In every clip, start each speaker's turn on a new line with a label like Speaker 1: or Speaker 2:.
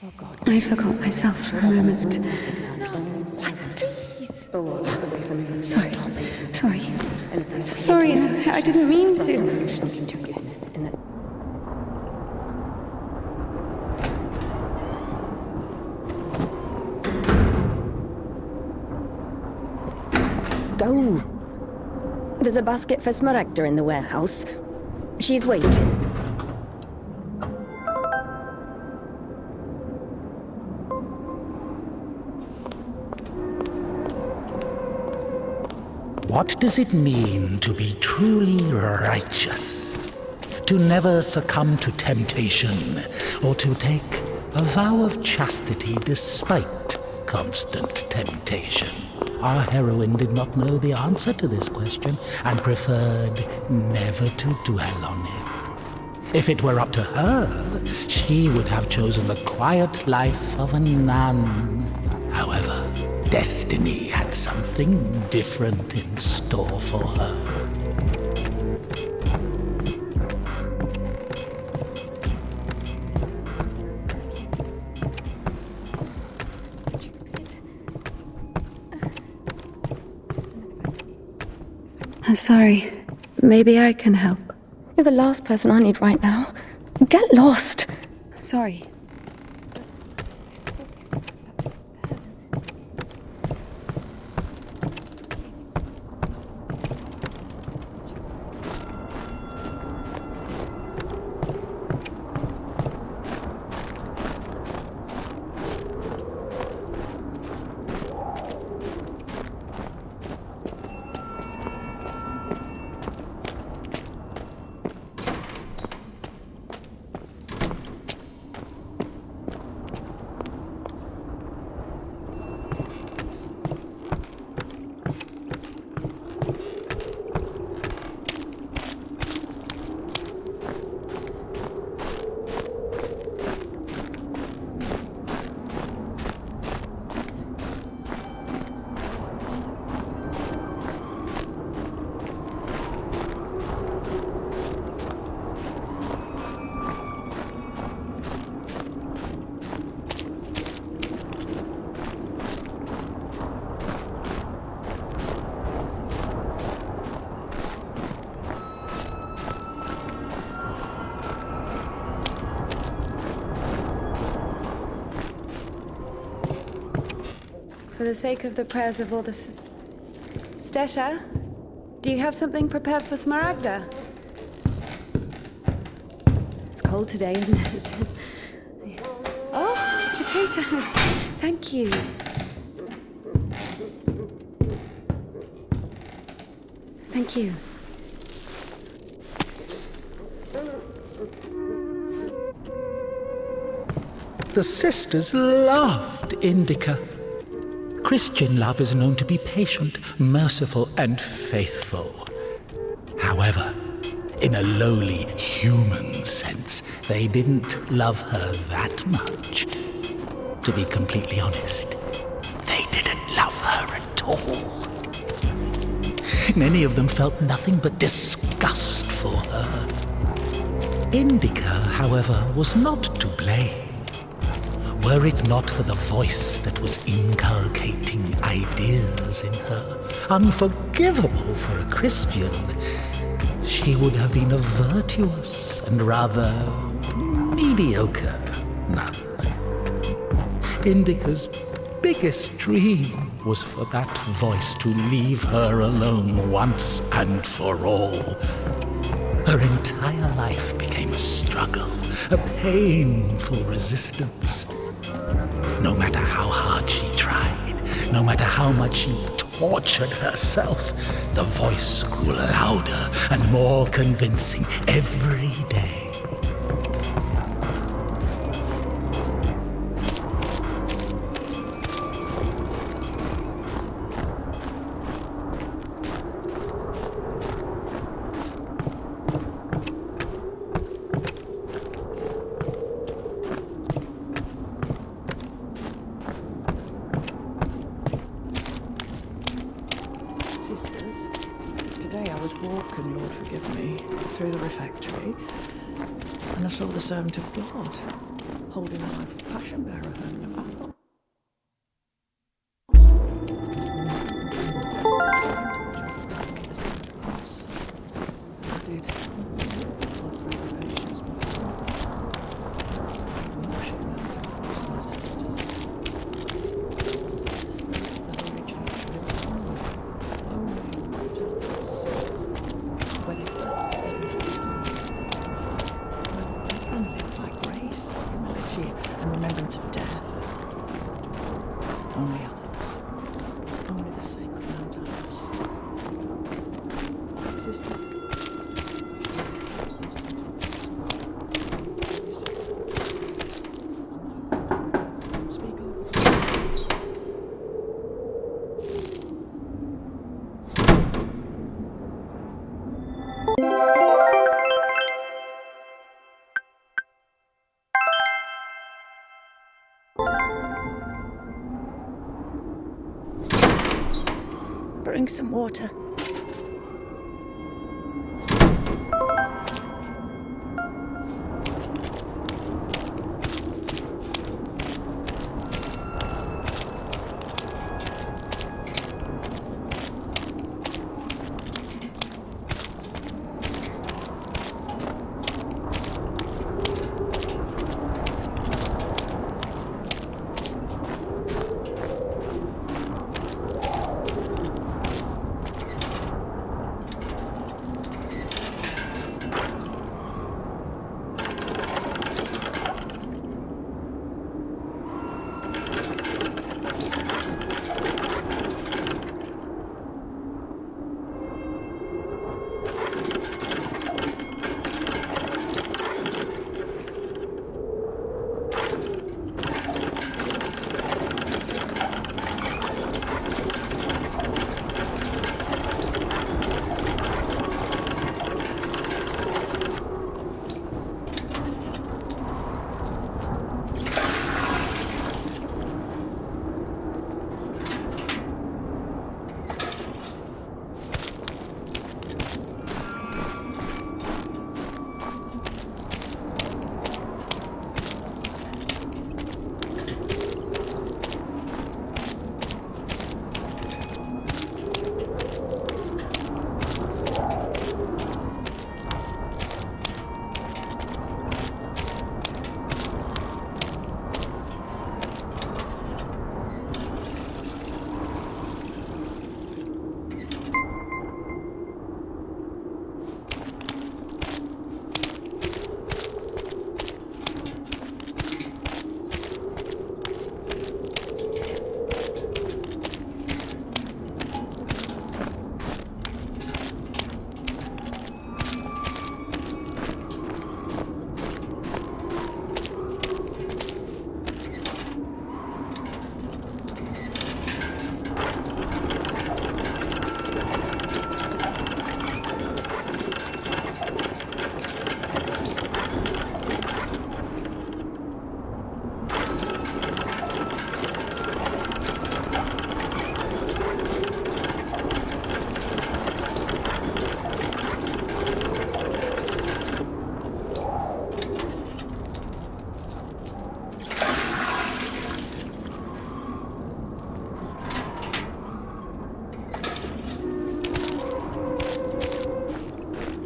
Speaker 1: I forgot myself for a moment. Sorry. I'm so sorry. I didn't mean to.
Speaker 2: Go! There's a basket for Smaragda in the warehouse. She's waiting.
Speaker 3: What does it mean to be truly righteous? To never succumb to temptation, or to take a vow of chastity despite constant temptation? Our heroine did not know the answer to this question and preferred never to dwell on it. If it were up to her, she would have chosen the quiet life of a nun. However, destiny had something different in store for her.
Speaker 1: I'm sorry. Maybe I can help.
Speaker 2: You're the last person I need right now. Get lost!
Speaker 1: Sorry. For the sake of the prayers of all the... Stesha, do you have something prepared for Smaragda? It's cold today, isn't it? Oh, potatoes. Thank you. Thank you.
Speaker 3: The sisters loved INDIKA. Christian love is known to be patient, merciful, and faithful. However, in a lowly human sense, they didn't love her that much. To be completely honest, they didn't love her at all. Many of them felt nothing but disgust for her. INDIKA, however, was not to blame. Were it not for the voice that was inculcating ideas in her, unforgivable for a Christian, she would have been a virtuous and rather mediocre nun. INDIKA's biggest dream was for that voice to leave her alone once and for all. Her entire life became a struggle, a painful resistance. No matter how hard she tried, no matter how much she tortured herself, the voice grew louder and more convincing every day.
Speaker 4: Today I was walking, Lord forgive me, through the refectory, and I saw the servant of God. holding a life of passion bearer home in a bathhouse. I did. My sisters. The spirit of the Holy Church lives only in my temples. Whether lived by grace, humility, and remembrance of death. Only others. Only the sacred Mount Others. Sisters. Speak up.
Speaker 2: Bring some water.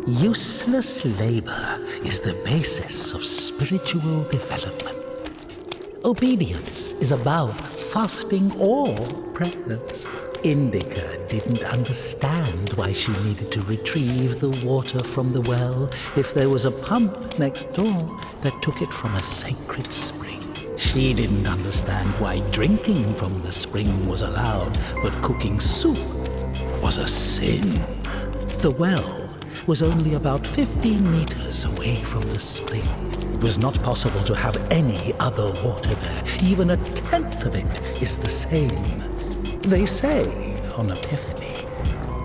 Speaker 3: Useless labor is the basis of spiritual development. Obedience is above fasting or prayers. INDIKA didn't understand why she needed to retrieve the water from the well if there was a pump next door that took it from a sacred spring. She didn't understand why drinking from the spring was allowed, but cooking soup was a sin. The well was only about 15 meters away from the spring. It was not possible to have any other water there. Even a tenth of it is the same. They say on Epiphany,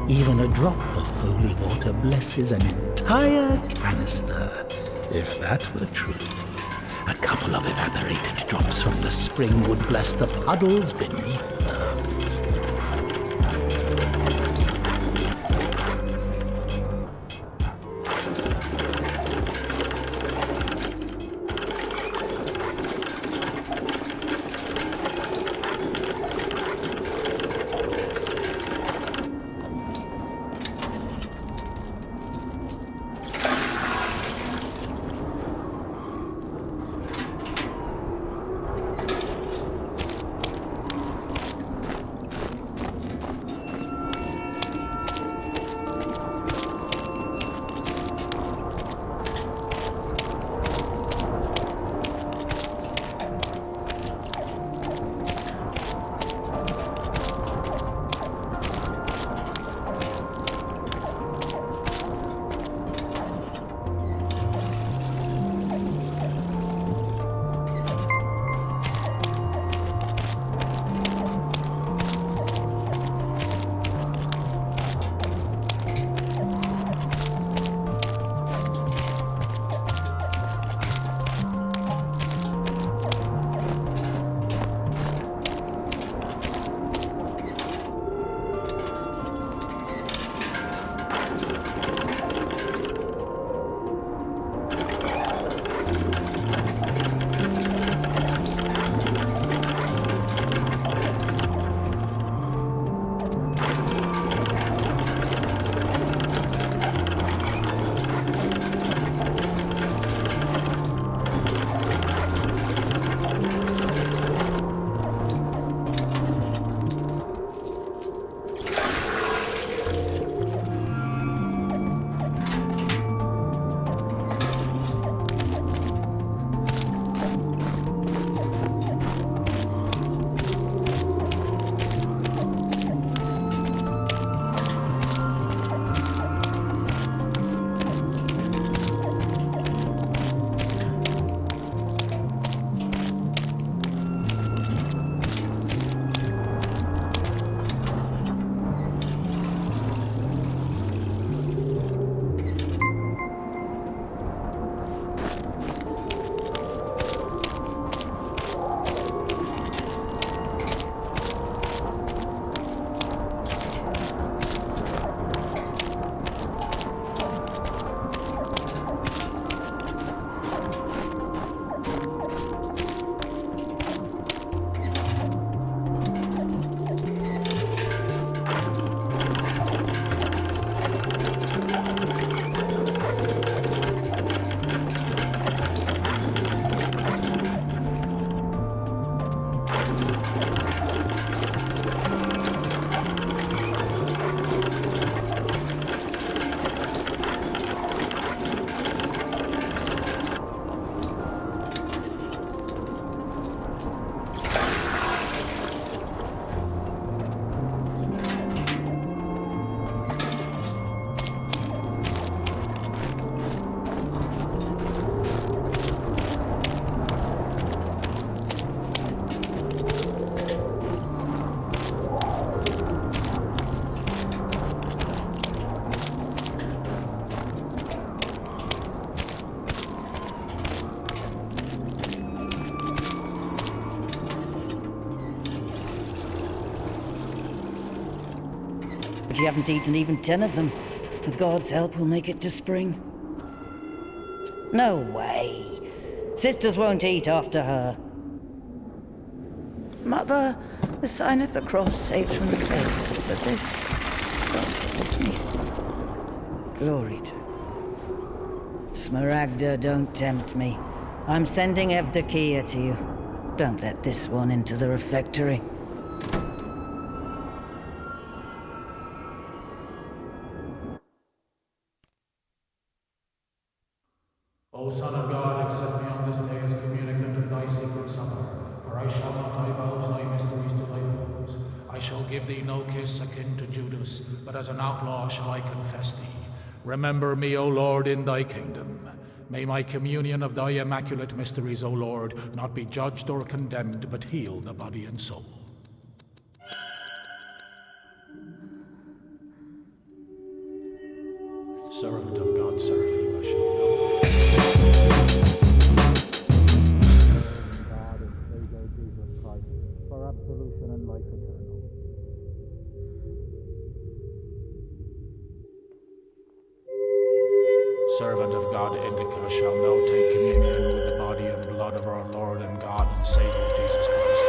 Speaker 3: even a drop of holy water blesses an entire canister. If that were true, a couple of evaporated drops from the spring would bless the puddles beneath them.
Speaker 5: you haven't eaten even 10 of them. With God's help, we'll make it to spring. No way. Sisters won't eat after her. Mother, the sign of the cross saves from the grave, but this... God help me. Glory to... Smaragda, don't tempt me. I'm sending Evdokia to you. Don't let this one into the refectory.
Speaker 3: O Son of God, accept me on this day as communicant of thy sacred supper, for I shall not divulge thy mysteries to thy foes. I shall give thee no kiss akin to Judas, but as an outlaw shall I confess thee. Remember me, O Lord, in thy kingdom. May my communion of thy immaculate mysteries, O Lord, not be judged or condemned, but heal the body and soul. Servant of God, Seraphim, shall know. God and Savior Jesus Christ, for absolution and life eternal. Servant of God, Indika, shall now take communion with the body and blood of our Lord and God and Savior Jesus Christ.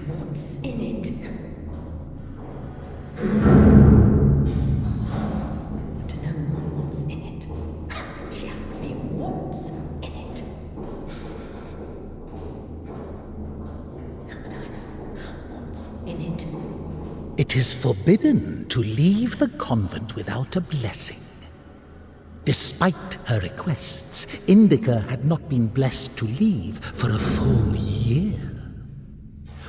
Speaker 2: What's in it? To know what's in it. She asks me what's in it. How would I know what's in it?
Speaker 3: It is forbidden to leave the convent without a blessing. Despite her requests, Indika had not been blessed to leave for a full year.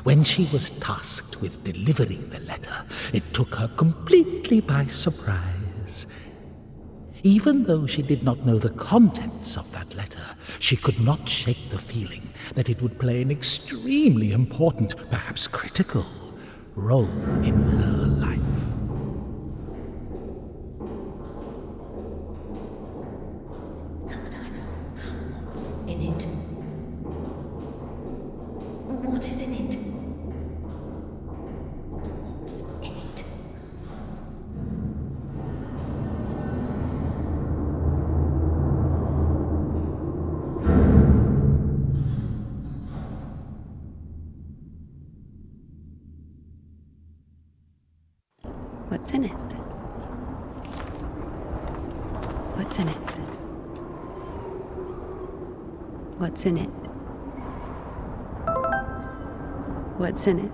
Speaker 3: When she was tasked with delivering the letter, it took her completely by surprise. Even though she did not know the contents of that letter, she could not shake the feeling that it would play an extremely important, perhaps critical, role in her life.
Speaker 2: How would I know what's in it? What is in it? What's in it?
Speaker 1: What's in it? What's in it? What's in it? What's in it?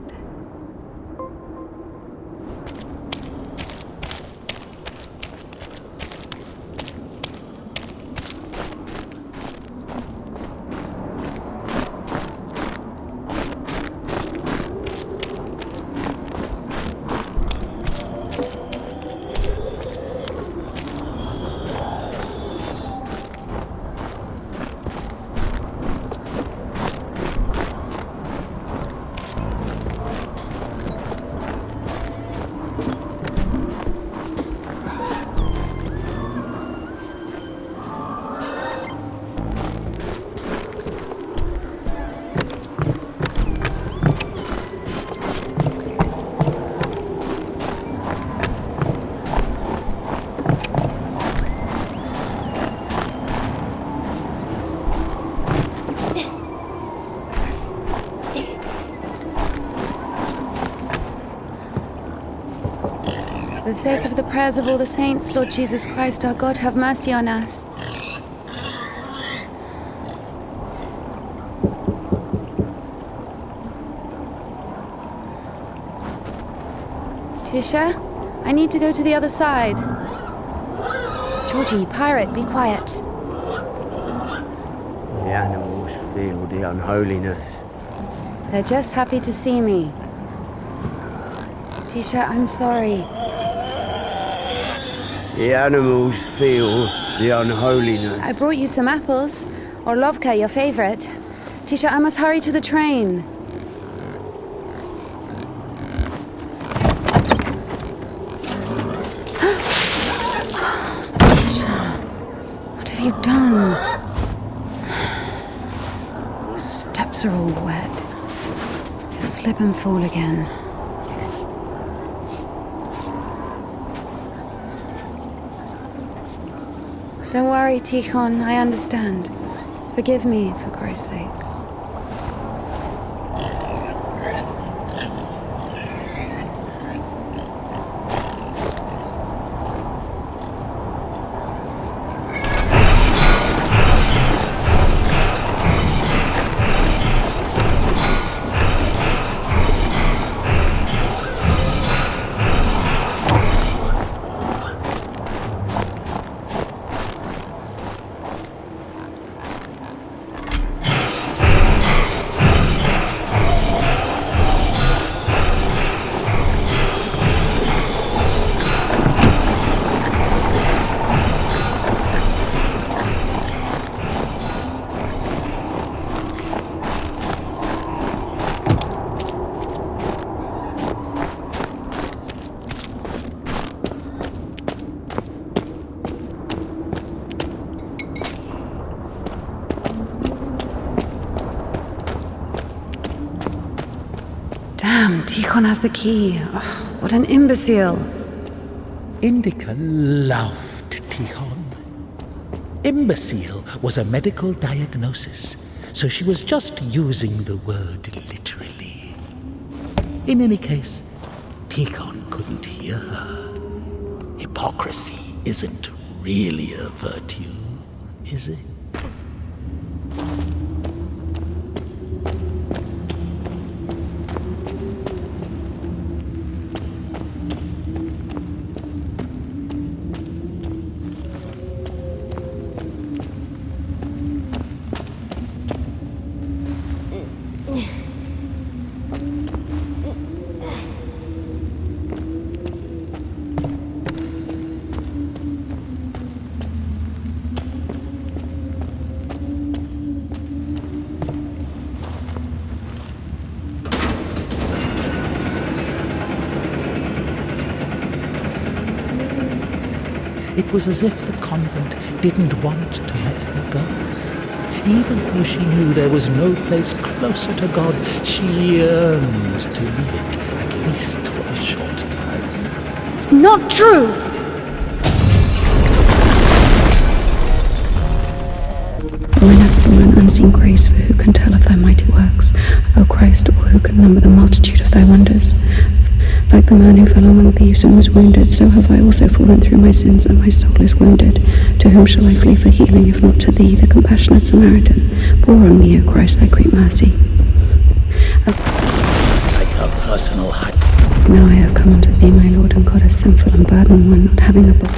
Speaker 1: For the sake of the prayers of all the saints, Lord Jesus Christ, our God, have mercy on us. Tisha, I need to go to the other side. Georgie, pirate, be quiet.
Speaker 6: The animals feel the unholiness.
Speaker 1: They're just happy to see me. Tisha, I'm sorry.
Speaker 6: The animals feel the unholiness.
Speaker 1: I brought you some apples. Or Lovka, your favorite. Tisha, I must hurry to the train. Tisha, what have you done? The steps are all wet. You'll slip and fall again. Don't worry, Tikhon, I understand. Forgive me, for Christ's sake. Damn, Tikhon has the key. Oh, what an imbecile.
Speaker 3: Indika loved Tikhon. Imbecile was a medical diagnosis, so she was just using the word literally. In any case, Tikhon couldn't hear her. Hypocrisy isn't really a virtue, is it? It was as if the convent didn't want to let her go. Even though she knew there was no place closer to God, she yearned to leave it, at least for a short time.
Speaker 1: Not true!
Speaker 7: O ineffable and unseen grace, for who can tell of thy mighty works? O Christ, or who can number the multitude of thy wonders? Like the man who fell among thieves and was wounded, so have I also fallen through my sins, and my soul is wounded. To whom shall I flee for healing, if not to thee, the compassionate Samaritan? Pour on me, O Christ, thy great mercy.
Speaker 3: Just like her personal hype.
Speaker 7: Now I have come unto thee, my Lord and God, a sinful and burdened one, not having a book.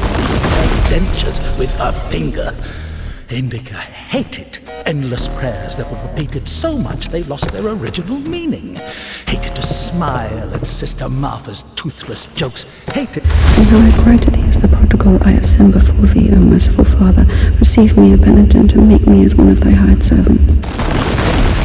Speaker 3: Dentures with her finger. Indika hated endless prayers that were repeated so much they lost their original meaning. Hated to smile at Sister Martha's toothless jokes. Hated...
Speaker 7: And now I cry to thee as the prodigal, I have sinned before thee, O merciful Father. Receive me, a penitent, and make me as one of thy hired servants.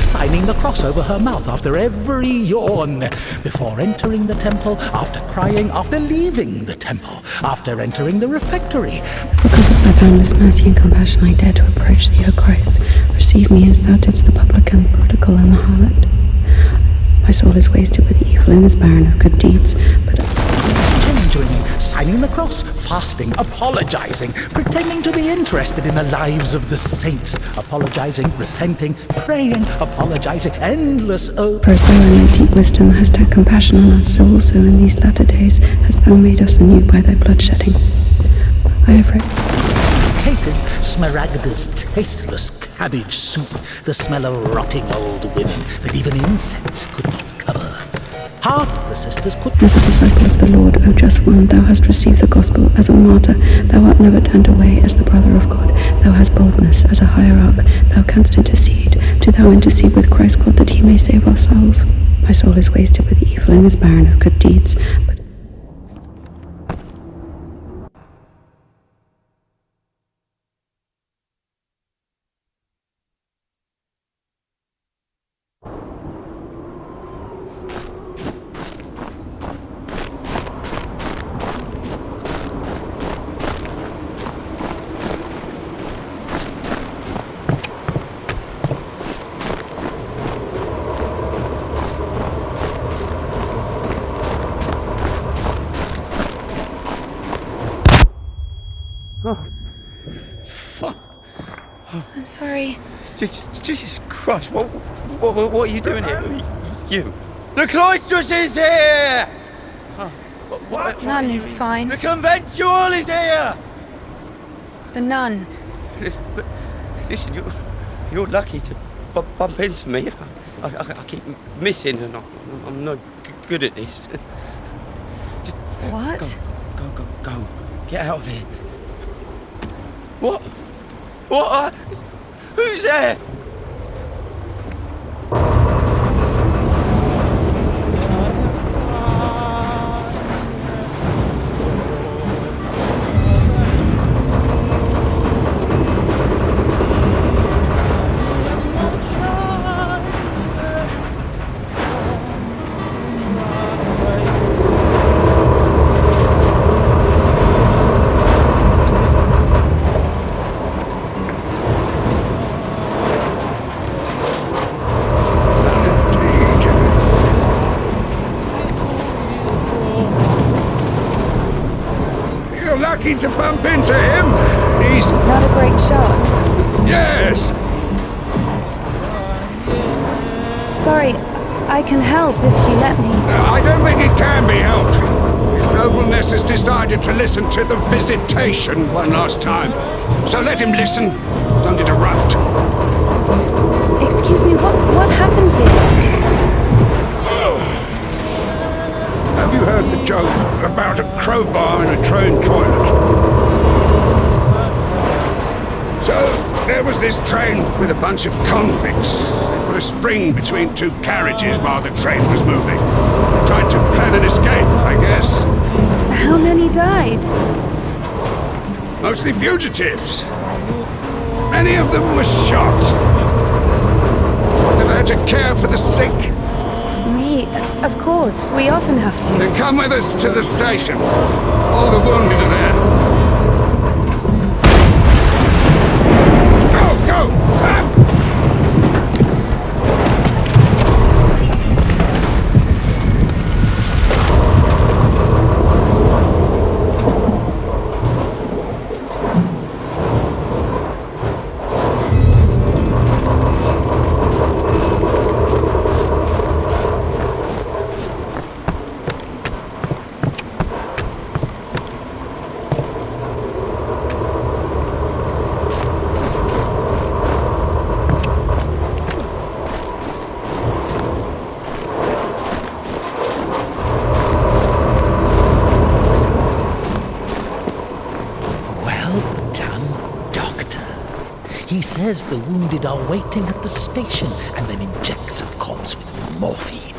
Speaker 3: Signing the cross over her mouth after every yawn, before entering the temple, after crying, after leaving the temple, after entering the refectory.
Speaker 7: Because of thy boundless mercy and compassion, I dare to approach thee, O Christ. Receive me as thou didst the publican, the prodigal, and the harlot. My soul is wasted with evil and is barren of good deeds, but...
Speaker 3: Gingerly, signing the cross, fasting, apologizing, pretending to be interested in the lives of the saints, apologizing, repenting, praying, apologizing, endless
Speaker 7: For as thou in thy deep wisdom hast had compassion on us, so also in these latter days hast thou made us anew by thy bloodshedding. I have read...
Speaker 3: hated Smaragda's tasteless cabbage soup, the smell of rotting old women that even incense could not cover. Half the sisters could...
Speaker 7: As a disciple of the Lord, O just one, thou hast received the gospel as a martyr. Thou art never turned away as the brother of God. Thou hast boldness as a hierarch. Thou canst intercede. Do thou intercede with Christ God that he may save our souls. My soul is wasted with evil and is barren of good deeds. But
Speaker 1: I'm sorry.
Speaker 8: Jesus Christ, what are you doing here? You. The cloistress is here! What
Speaker 1: Nun
Speaker 8: are you-
Speaker 1: is fine.
Speaker 8: The conventual is here!
Speaker 1: The nun.
Speaker 8: But listen, you're lucky to bump into me. I keep missing and I'm not good at this.
Speaker 1: What?
Speaker 8: Go. Get out of here. What? Who's there?
Speaker 9: Lucky to bump into him. He's...
Speaker 1: Not a great shot.
Speaker 9: Yes!
Speaker 1: Sorry, I can help if you let me.
Speaker 9: I don't think it can be helped. His nobleness has decided to listen to the visitation one last time. So let him listen. Don't interrupt.
Speaker 1: Excuse me, what happened here?
Speaker 9: Have you heard the joke about a crowbar in a train toilet? So, there was this train with a bunch of convicts. They put a spring between two carriages while the train was moving. They tried to plan an escape, I guess.
Speaker 1: How many died?
Speaker 9: Mostly fugitives. Many of them were shot. They had to care for the sick.
Speaker 1: Me, of course. We often have to.
Speaker 9: Then come with us to the station. All the wounded are there. Go!
Speaker 3: He says the wounded are waiting at the station and then injects some corpse with morphine.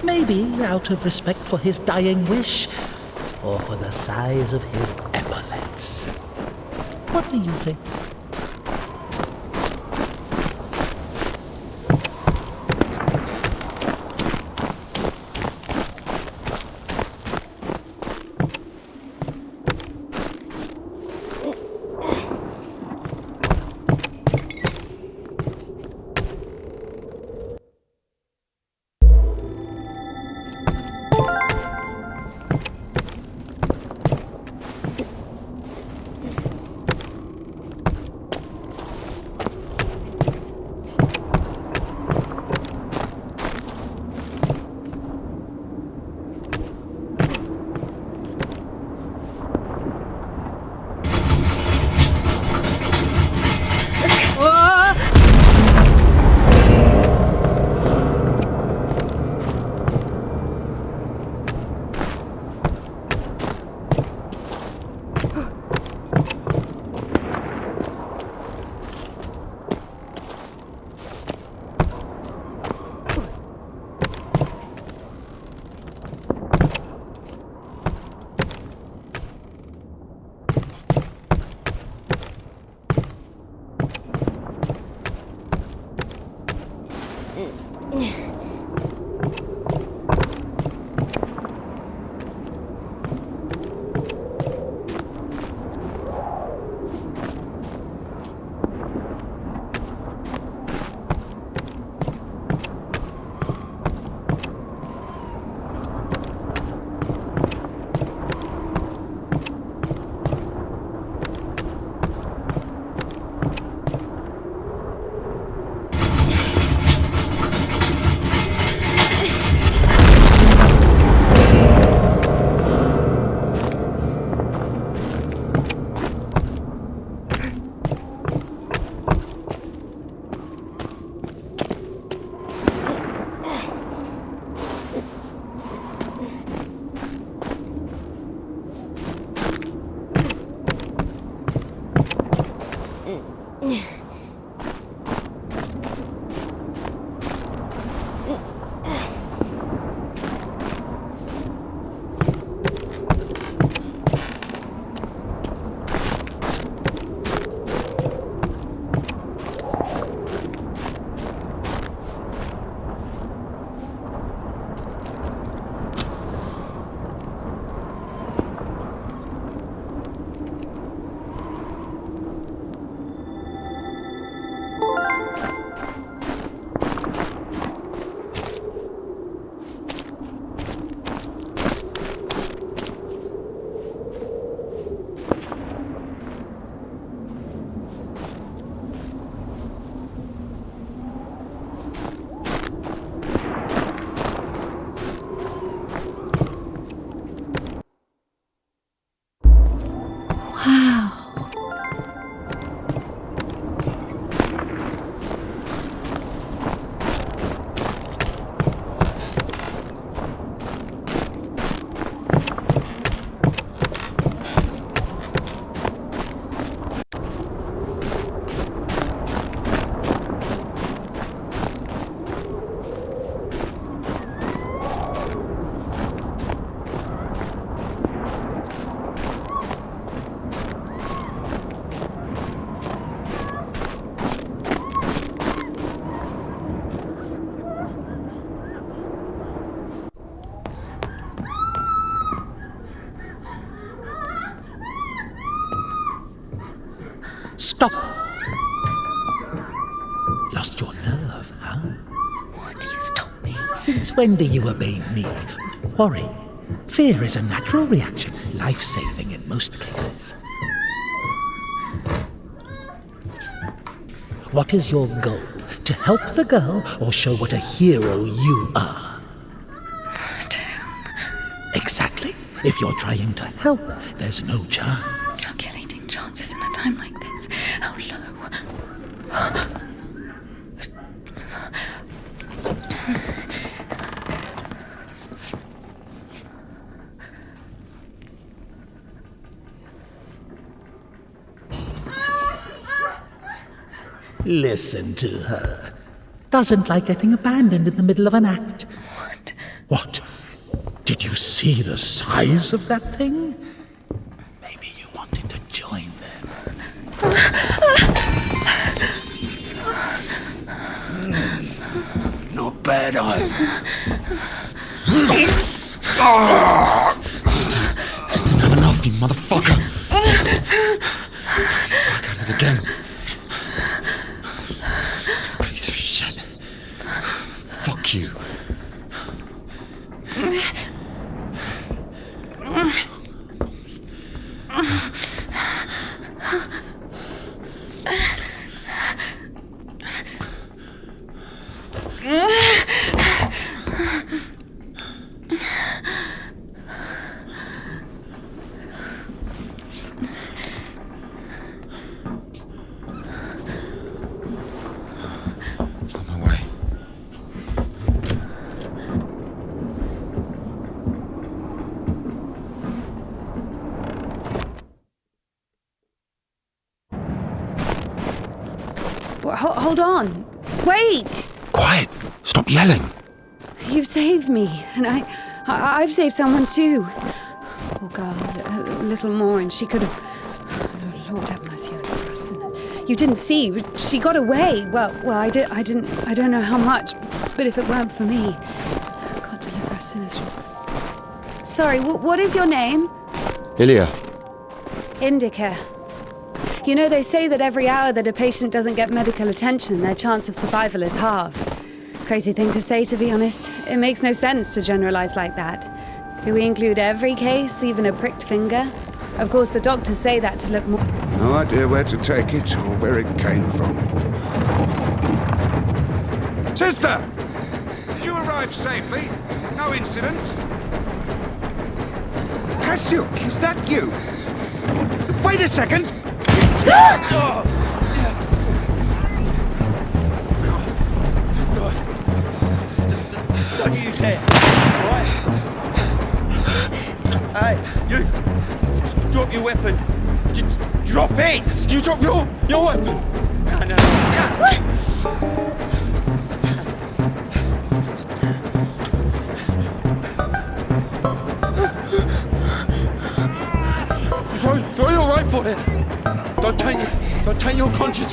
Speaker 3: Maybe out of respect for his dying wish, or for the size of his epaulets. What do you think? Stop! Lost your nerve, huh?
Speaker 7: What? You stop me.
Speaker 3: Since when do you obey me? Worry. Fear is a natural reaction, life-saving in most cases. What is your goal? To help the girl or show what a hero you are? Exactly. If you're trying to help, there's no chance.
Speaker 7: Calculating chances in a time like this. How low?
Speaker 3: Listen to her. Doesn't like getting abandoned in the middle of an act.
Speaker 7: What?
Speaker 3: What? Did you see the size of that thing? Maybe you wanted to join them.
Speaker 9: Not bad, either.
Speaker 10: Didn't have enough, you motherfucker. Back at it again. Piece of shit. Fuck you. On my way.
Speaker 1: Hold on. Wait!
Speaker 10: Quiet. Stop yelling.
Speaker 1: You've saved me, and I've saved someone too. Oh God, a little more, and she could have. Lord have mercy on us. You didn't see. She got away. Well, I didn't. I don't know how much, but if it weren't for me, God deliver us sinners from. Sorry. What is your name?
Speaker 10: Ilya.
Speaker 1: INDIKA. You know, they say that every hour that a patient doesn't get medical attention, their chance of survival is halved. Crazy thing to say, to be honest. It makes no sense to generalize like that. Do we include every case, even a pricked finger? Of course, the doctors say that to look more...
Speaker 9: No idea where to take it or where it came from. Sister! Did you arrive safely? No incidents? Kasyuk, is that you? Wait a second!
Speaker 8: Don't you dare! Right? Hey, you! Just drop your weapon! Just drop it!
Speaker 10: You drop your weapon.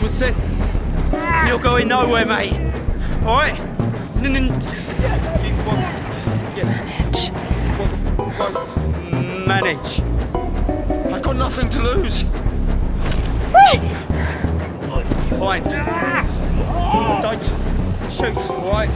Speaker 8: That's what's it. You're going nowhere, mate. All right? Manage. I've got nothing to lose. Fine, just don't shoot, all right?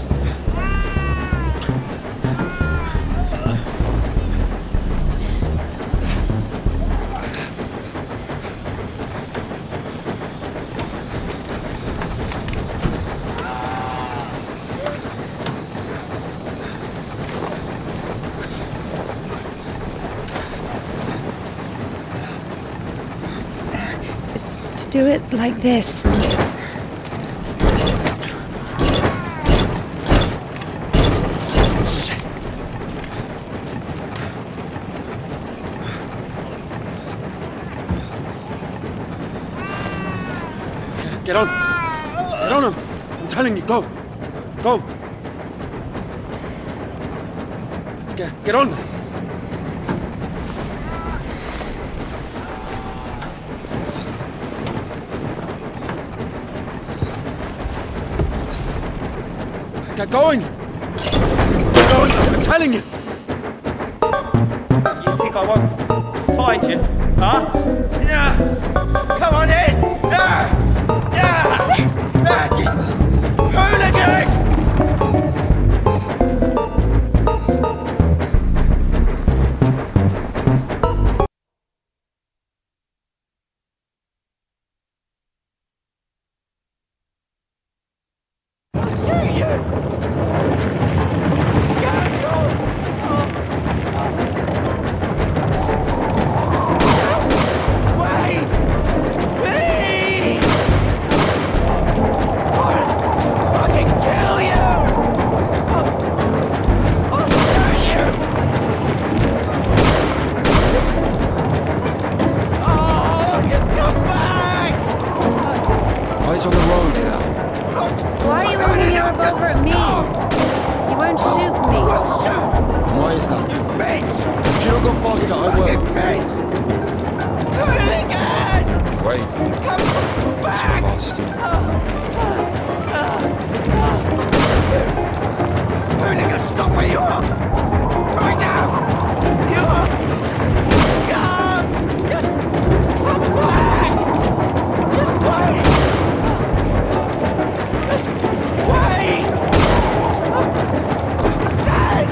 Speaker 1: Do it like this.
Speaker 8: Get on. Get on him. I'm telling you, go. Go. Get on. Get going! Get going! I'm telling you! You think I won't find you? Huh? Yeah! Come on in! Yeah! Yeah! Hooligan! I'll shoot you!
Speaker 10: Eyes on the road.
Speaker 1: Why are you aiming your revolver at me? You won't shoot me.
Speaker 10: Why is that?
Speaker 8: You bitch!
Speaker 10: If you don't go faster, I will.
Speaker 8: Bitch! Hooligan!
Speaker 10: Wait.
Speaker 8: Come back!
Speaker 10: Fast.
Speaker 8: Hooligan, stop where you are! Right now! You scum! Just come back! Just wait! Just wait! Stand!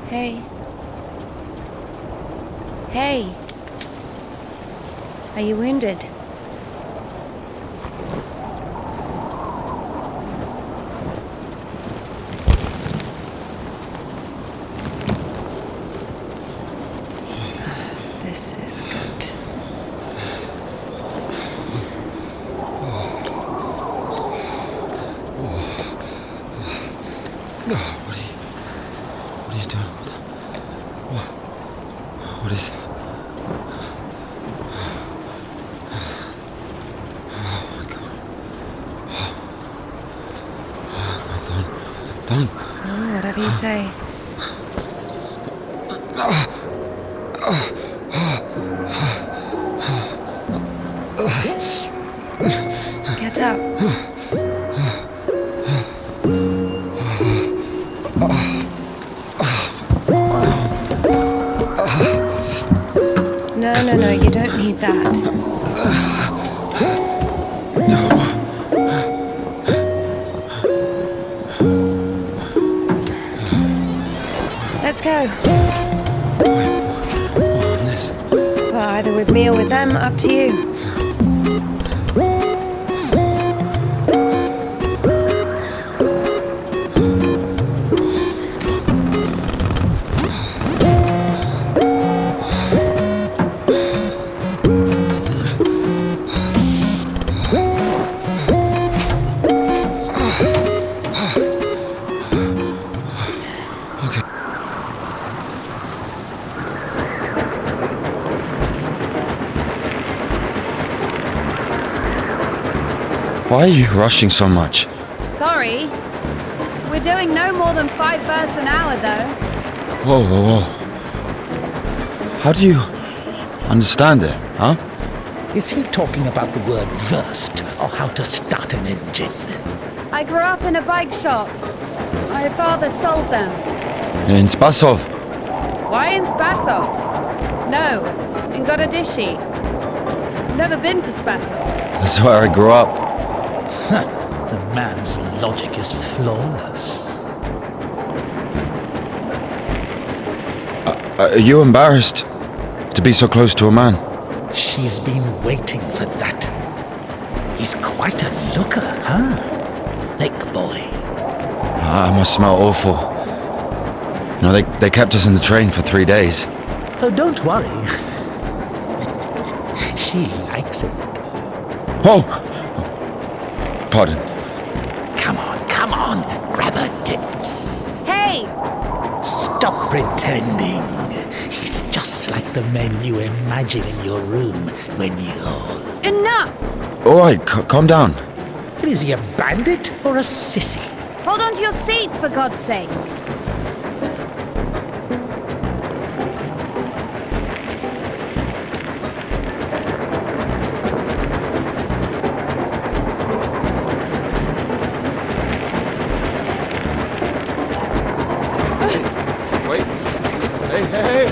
Speaker 1: Hey. Hey. Are you wounded? This is good.
Speaker 10: What are you doing? What is it? Oh my God. Don't.
Speaker 1: Oh, whatever you say. Get up. No, you don't need that. Let's go.
Speaker 10: This.
Speaker 1: Well, either with me or with them, up to you.
Speaker 10: Why are you rushing so much?
Speaker 1: Sorry. We're doing no more than 5 verses an hour, though.
Speaker 10: Whoa. How do you understand it, huh?
Speaker 3: Is he talking about the word versed or how to start an engine?
Speaker 1: I grew up in a bike shop. My father sold them.
Speaker 10: In Spasov.
Speaker 1: Why in Spasov? No, in Gorodishi. Never been to Spasov.
Speaker 10: That's where I grew up.
Speaker 3: The man's logic is flawless.
Speaker 10: Are you embarrassed to be so close to a man?
Speaker 3: She's been waiting for that. He's quite a looker, huh? Thick boy.
Speaker 10: I must smell awful. No, they kept us in the train for 3 days.
Speaker 3: Oh, don't worry. She likes it.
Speaker 10: Oh! Pardon.
Speaker 3: Come on, grab her tits.
Speaker 1: Hey!
Speaker 3: Stop pretending. He's just like the men you imagine in your room when you're...
Speaker 1: Enough!
Speaker 10: All right, calm down.
Speaker 3: Is he a bandit or a sissy?
Speaker 1: Hold on to your seat, for God's sake.
Speaker 10: Wait. Hey.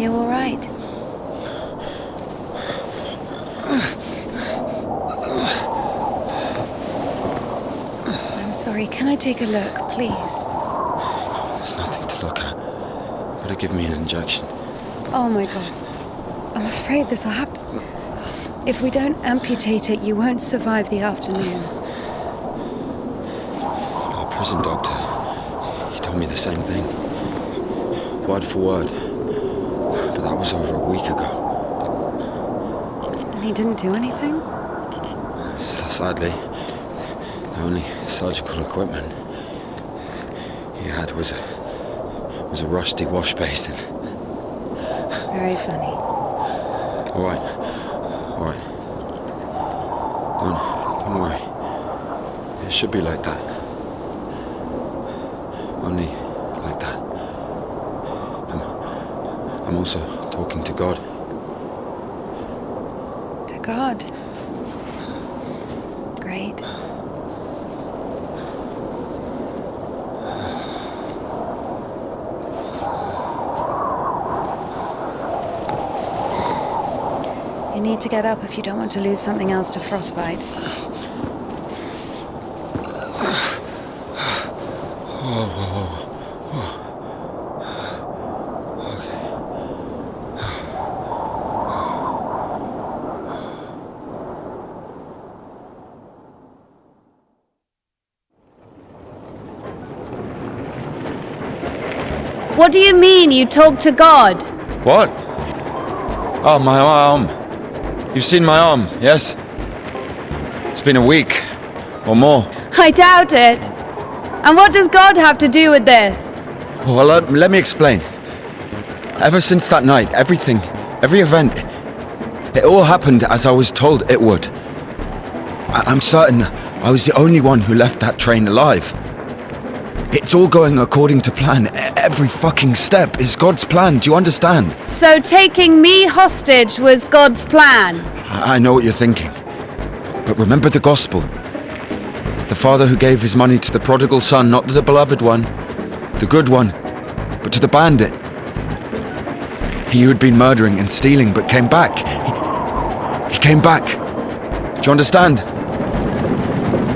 Speaker 1: you all right? I'm sorry, can I take a look, please?
Speaker 10: There's nothing to look at. Better give me an injection.
Speaker 1: Oh my god. I'm afraid this'll have to... If we don't amputate it, you won't survive the afternoon.
Speaker 10: Our prison doctor, he told me the same thing. Word for word. But that was over a week ago.
Speaker 1: And he didn't do anything?
Speaker 10: Sadly, the only surgical equipment he had was a rusty wash basin.
Speaker 1: Very funny.
Speaker 10: All right. Don't worry. It should be like that. Only like that. I'm also talking to God.
Speaker 1: To God. Great. You need to get up if you don't want to lose something else to frostbite. What do you mean you talk to God?
Speaker 10: What? Oh, my arm. You've seen my arm, yes? It's been a week. Or more.
Speaker 1: I doubt it. And what does God have to do with this?
Speaker 10: Well, let me explain. Ever since that night, every event, it all happened as I was told it would. I'm certain I was the only one who left that train alive. It's all going according to plan. Every fucking step is God's plan, do you understand?
Speaker 1: So taking me hostage was God's plan?
Speaker 10: I know what you're thinking. But remember the gospel. The father who gave his money to the prodigal son, not to the beloved one, the good one, but to the bandit. He who had been murdering and stealing but came back. He came back. Do you understand?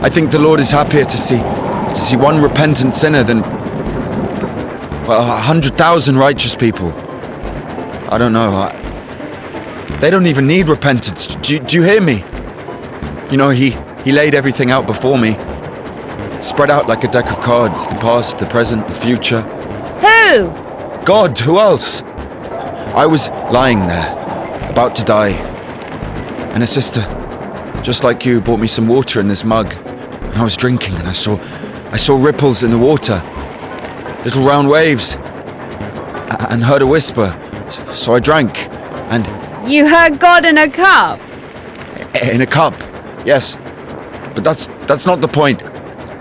Speaker 10: I think the Lord is happier to see one repentant sinner than, well, 100,000 righteous people. I don't know. They don't even need repentance. Do you hear me? You know, he laid everything out before me. Spread out like a deck of cards. The past, the present, the future.
Speaker 1: Who?
Speaker 10: God, who else? I was lying there, about to die. And a sister, just like you, brought me some water in this mug. And I was drinking and I saw ripples in the water. Little round waves. And heard a whisper. So I drank. And...
Speaker 1: You heard God in a cup?
Speaker 10: In a cup, yes. But that's not the point.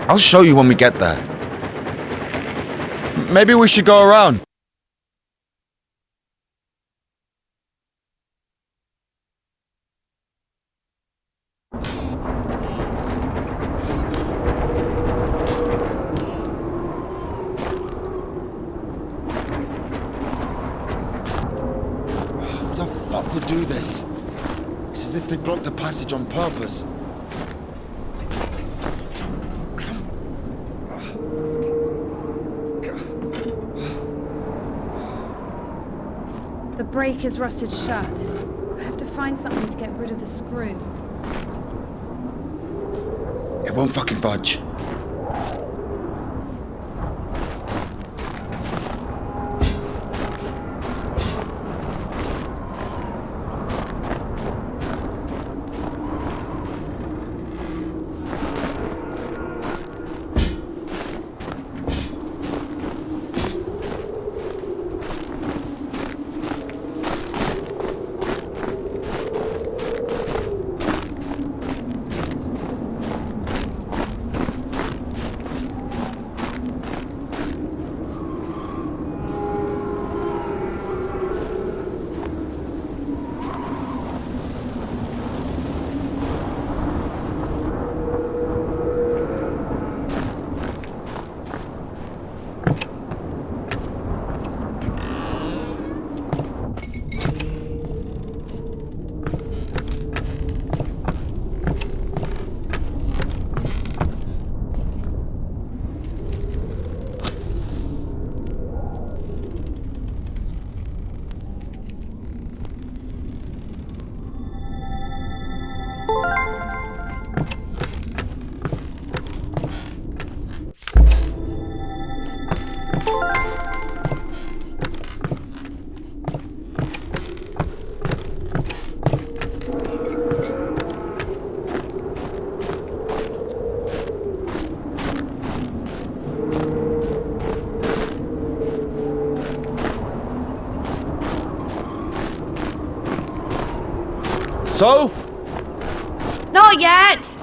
Speaker 10: I'll show you when we get there. Maybe we should go around. Who the fuck would do this? It's as if they blocked the passage on purpose.
Speaker 1: The brake is rusted shut. I have to find something to get rid of the screw.
Speaker 10: It won't fucking budge. So?
Speaker 1: Not yet!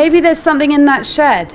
Speaker 1: Maybe there's something in that shed.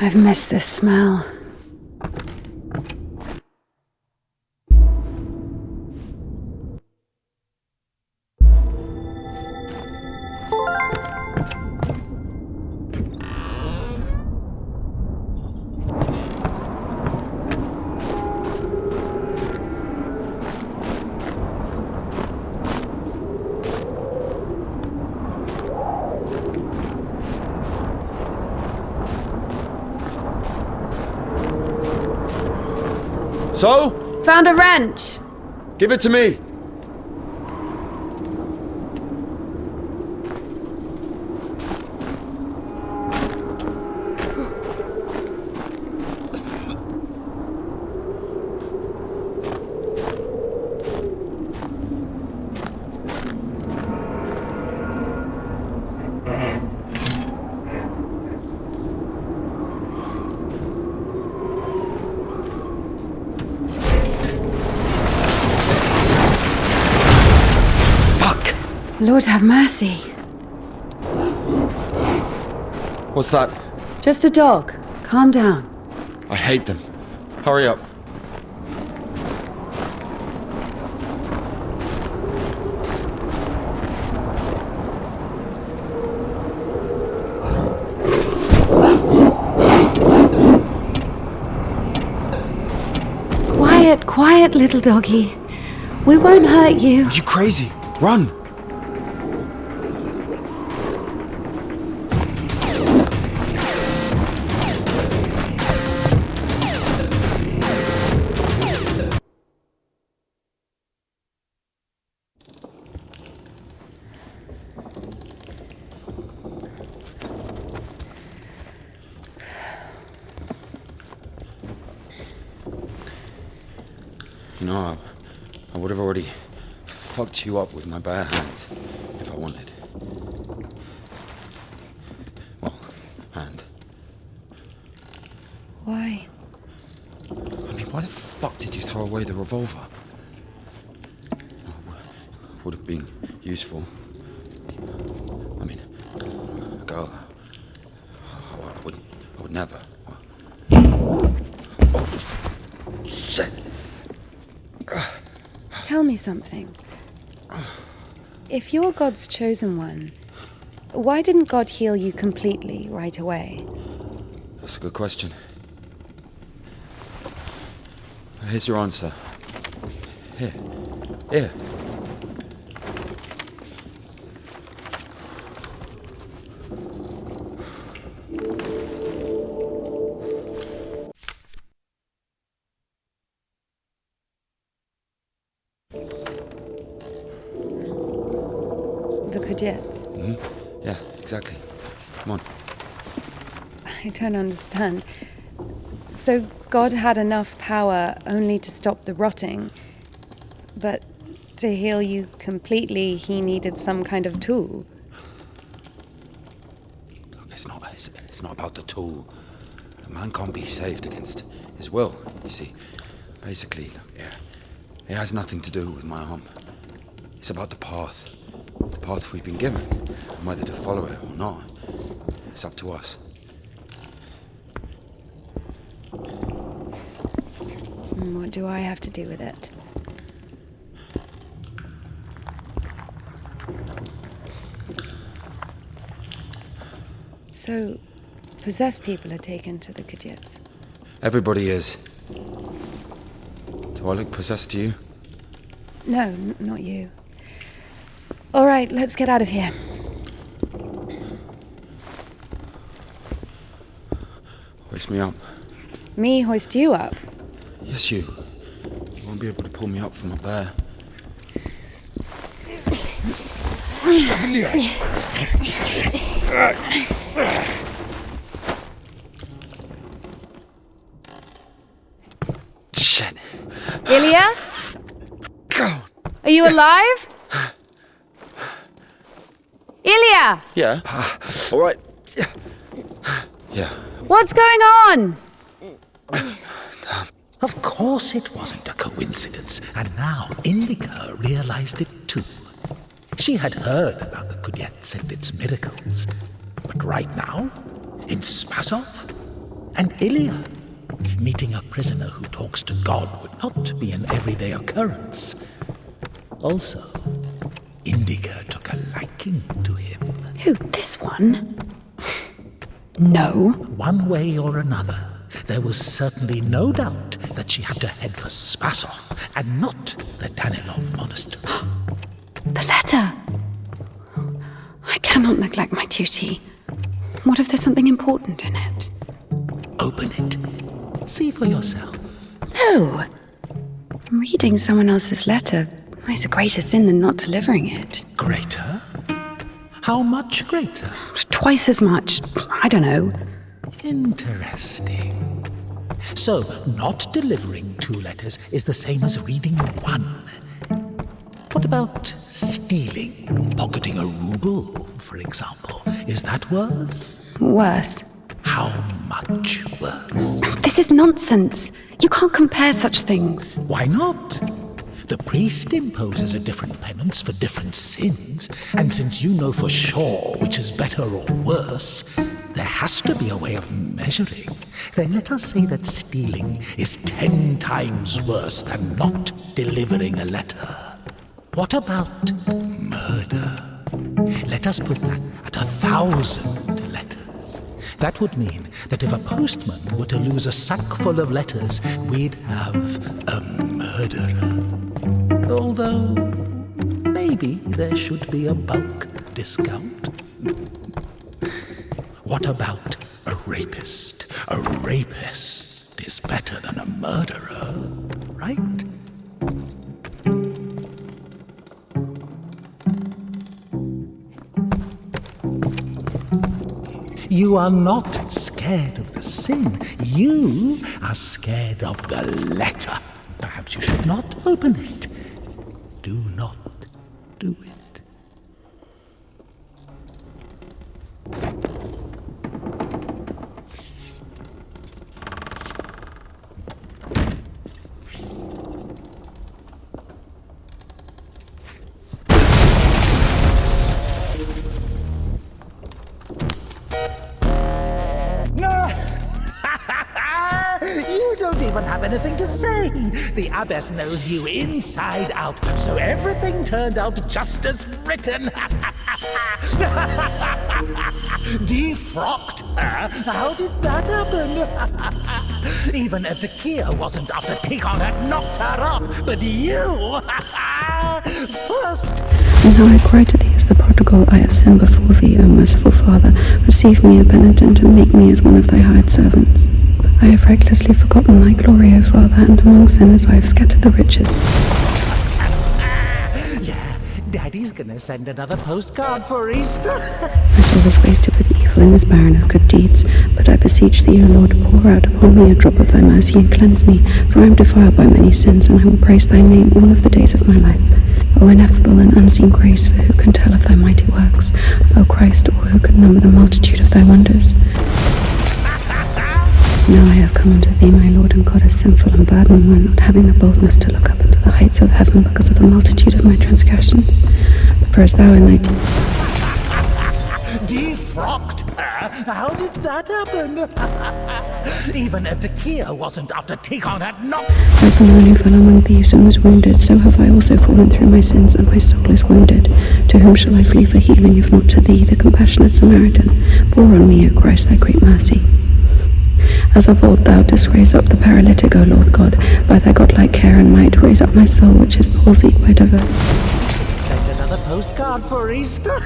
Speaker 1: I've missed this smell.
Speaker 10: So?
Speaker 1: Found a wrench.
Speaker 10: Give it to me.
Speaker 1: Lord have mercy.
Speaker 10: What's that?
Speaker 1: Just a dog. Calm down.
Speaker 10: I hate them. Hurry up.
Speaker 1: Quiet, quiet, little doggy. We won't hurt you.
Speaker 10: Are you crazy? Run! You know, I would have already fucked you up with my bare hands if I wanted. Well, and.
Speaker 1: Why?
Speaker 10: throw away the revolver. Would have been useful. I mean, a girl. I would never. Oh, shit.
Speaker 1: Tell me something. If you're God's chosen one, why didn't God heal you completely right away?
Speaker 10: That's a good question. Here's your answer. Here.
Speaker 1: The Kudets.
Speaker 10: Mm-hmm. Yeah, exactly. Come on.
Speaker 1: I don't understand. So God had enough power only to stop the rotting, but to heal you completely, he needed some kind of tool.
Speaker 10: Look, it's not about the tool. A man can't be saved against his will, you see. Basically, look, it has nothing to do with my arm. It's about the path. The path we've been given. And whether to follow it or not, it's up to us.
Speaker 1: What do I have to do with it? So, possessed people are taken to the Kudets.
Speaker 10: Everybody is. Do I look possessed to you?
Speaker 1: No, not you. All right, let's get out of here.
Speaker 10: Hoist me up.
Speaker 1: Me hoist you up?
Speaker 10: Yes, you. You won't be able to pull me up from up there. Shit.
Speaker 1: Ilya?
Speaker 10: Go.
Speaker 1: Are you alive? Ilya!
Speaker 10: Yeah. All right. Yeah.
Speaker 1: What's going on?
Speaker 3: Of course it wasn't a coincidence, and now Indika realized it too. She had heard about the Kudets and its miracles, but right now, in Spasov, and Ilya, meeting a prisoner who talks to God would not be an everyday occurrence. Also, Indika took a liking to him.
Speaker 1: Who, this one? No.
Speaker 3: One way or another, there was certainly no doubt that she had to head for Spasov and not the Danilov monastery.
Speaker 1: The letter. I cannot neglect my duty. What if there's something important in it?
Speaker 3: Open it. See for yourself.
Speaker 1: No. Reading someone else's letter is a greater sin than not delivering it.
Speaker 3: Greater? How much greater?
Speaker 1: Twice as much. I don't know.
Speaker 3: Interesting. So, not delivering 2 letters is the same as reading 1. What about stealing? Pocketing a ruble, for example. Is that worse?
Speaker 1: Worse.
Speaker 3: How much worse?
Speaker 1: This is nonsense. You can't compare such things.
Speaker 3: Why not? The priest imposes a different penance for different sins, and since you know for sure which is better or worse, there has to be a way of measuring. Then let us say that stealing is 10 times worse than not delivering a letter. What about murder? Let us put that at 1,000 letters. That would mean that if a postman were to lose a sack full of letters, we'd have a murderer. Although, maybe there should be a bulk discount. What about a rapist? A rapist is better than a murderer, right? You are not scared of the sin. You are scared of the letter. Perhaps you should not open it. Do not do it. anything to say. The abbess knows you inside out, so everything turned out just as written. Defrocked her? How did that happen? Even Evdokia wasn't after Tikhon had knocked her up, but you! First.
Speaker 7: And now I cry to thee as the prodigal, I have sinned before thee, O merciful Father. Receive me a penitent and make me as one of thy hired servants. I have recklessly forgotten thy glory, O Father, and among sinners I have scattered the riches.
Speaker 3: Yeah, Daddy's gonna send another postcard for Easter.
Speaker 7: My soul is wasted with evil and is barren of good deeds. But I beseech thee, O Lord, pour out upon me a drop of thy mercy and cleanse me, for I am defiled by many sins, and I will praise thy name all of the days of my life. O ineffable and unseen grace, for who can tell of thy mighty works? O Christ, or who can number the multitude of thy wonders? Now I have come unto thee, my Lord and God, as sinful and burdened one, not having the boldness to look up into the heights of heaven because of the multitude of my transgressions. For as thou in thy
Speaker 3: Defrocked her? How did that happen? Even Evdokia wasn't after Tikhon had knocked.
Speaker 7: Like the man who fell among thieves and was wounded, so have I also fallen through my sins, and my soul is wounded. To whom shall I flee for healing, if not to thee, the compassionate Samaritan? Pour on me, O Christ, thy great mercy. As of old thou didst raise up the paralytic, O Lord God, by thy godlike care and might, raise up my soul, which is palsied by diverse.
Speaker 3: Send another postcard for Easter.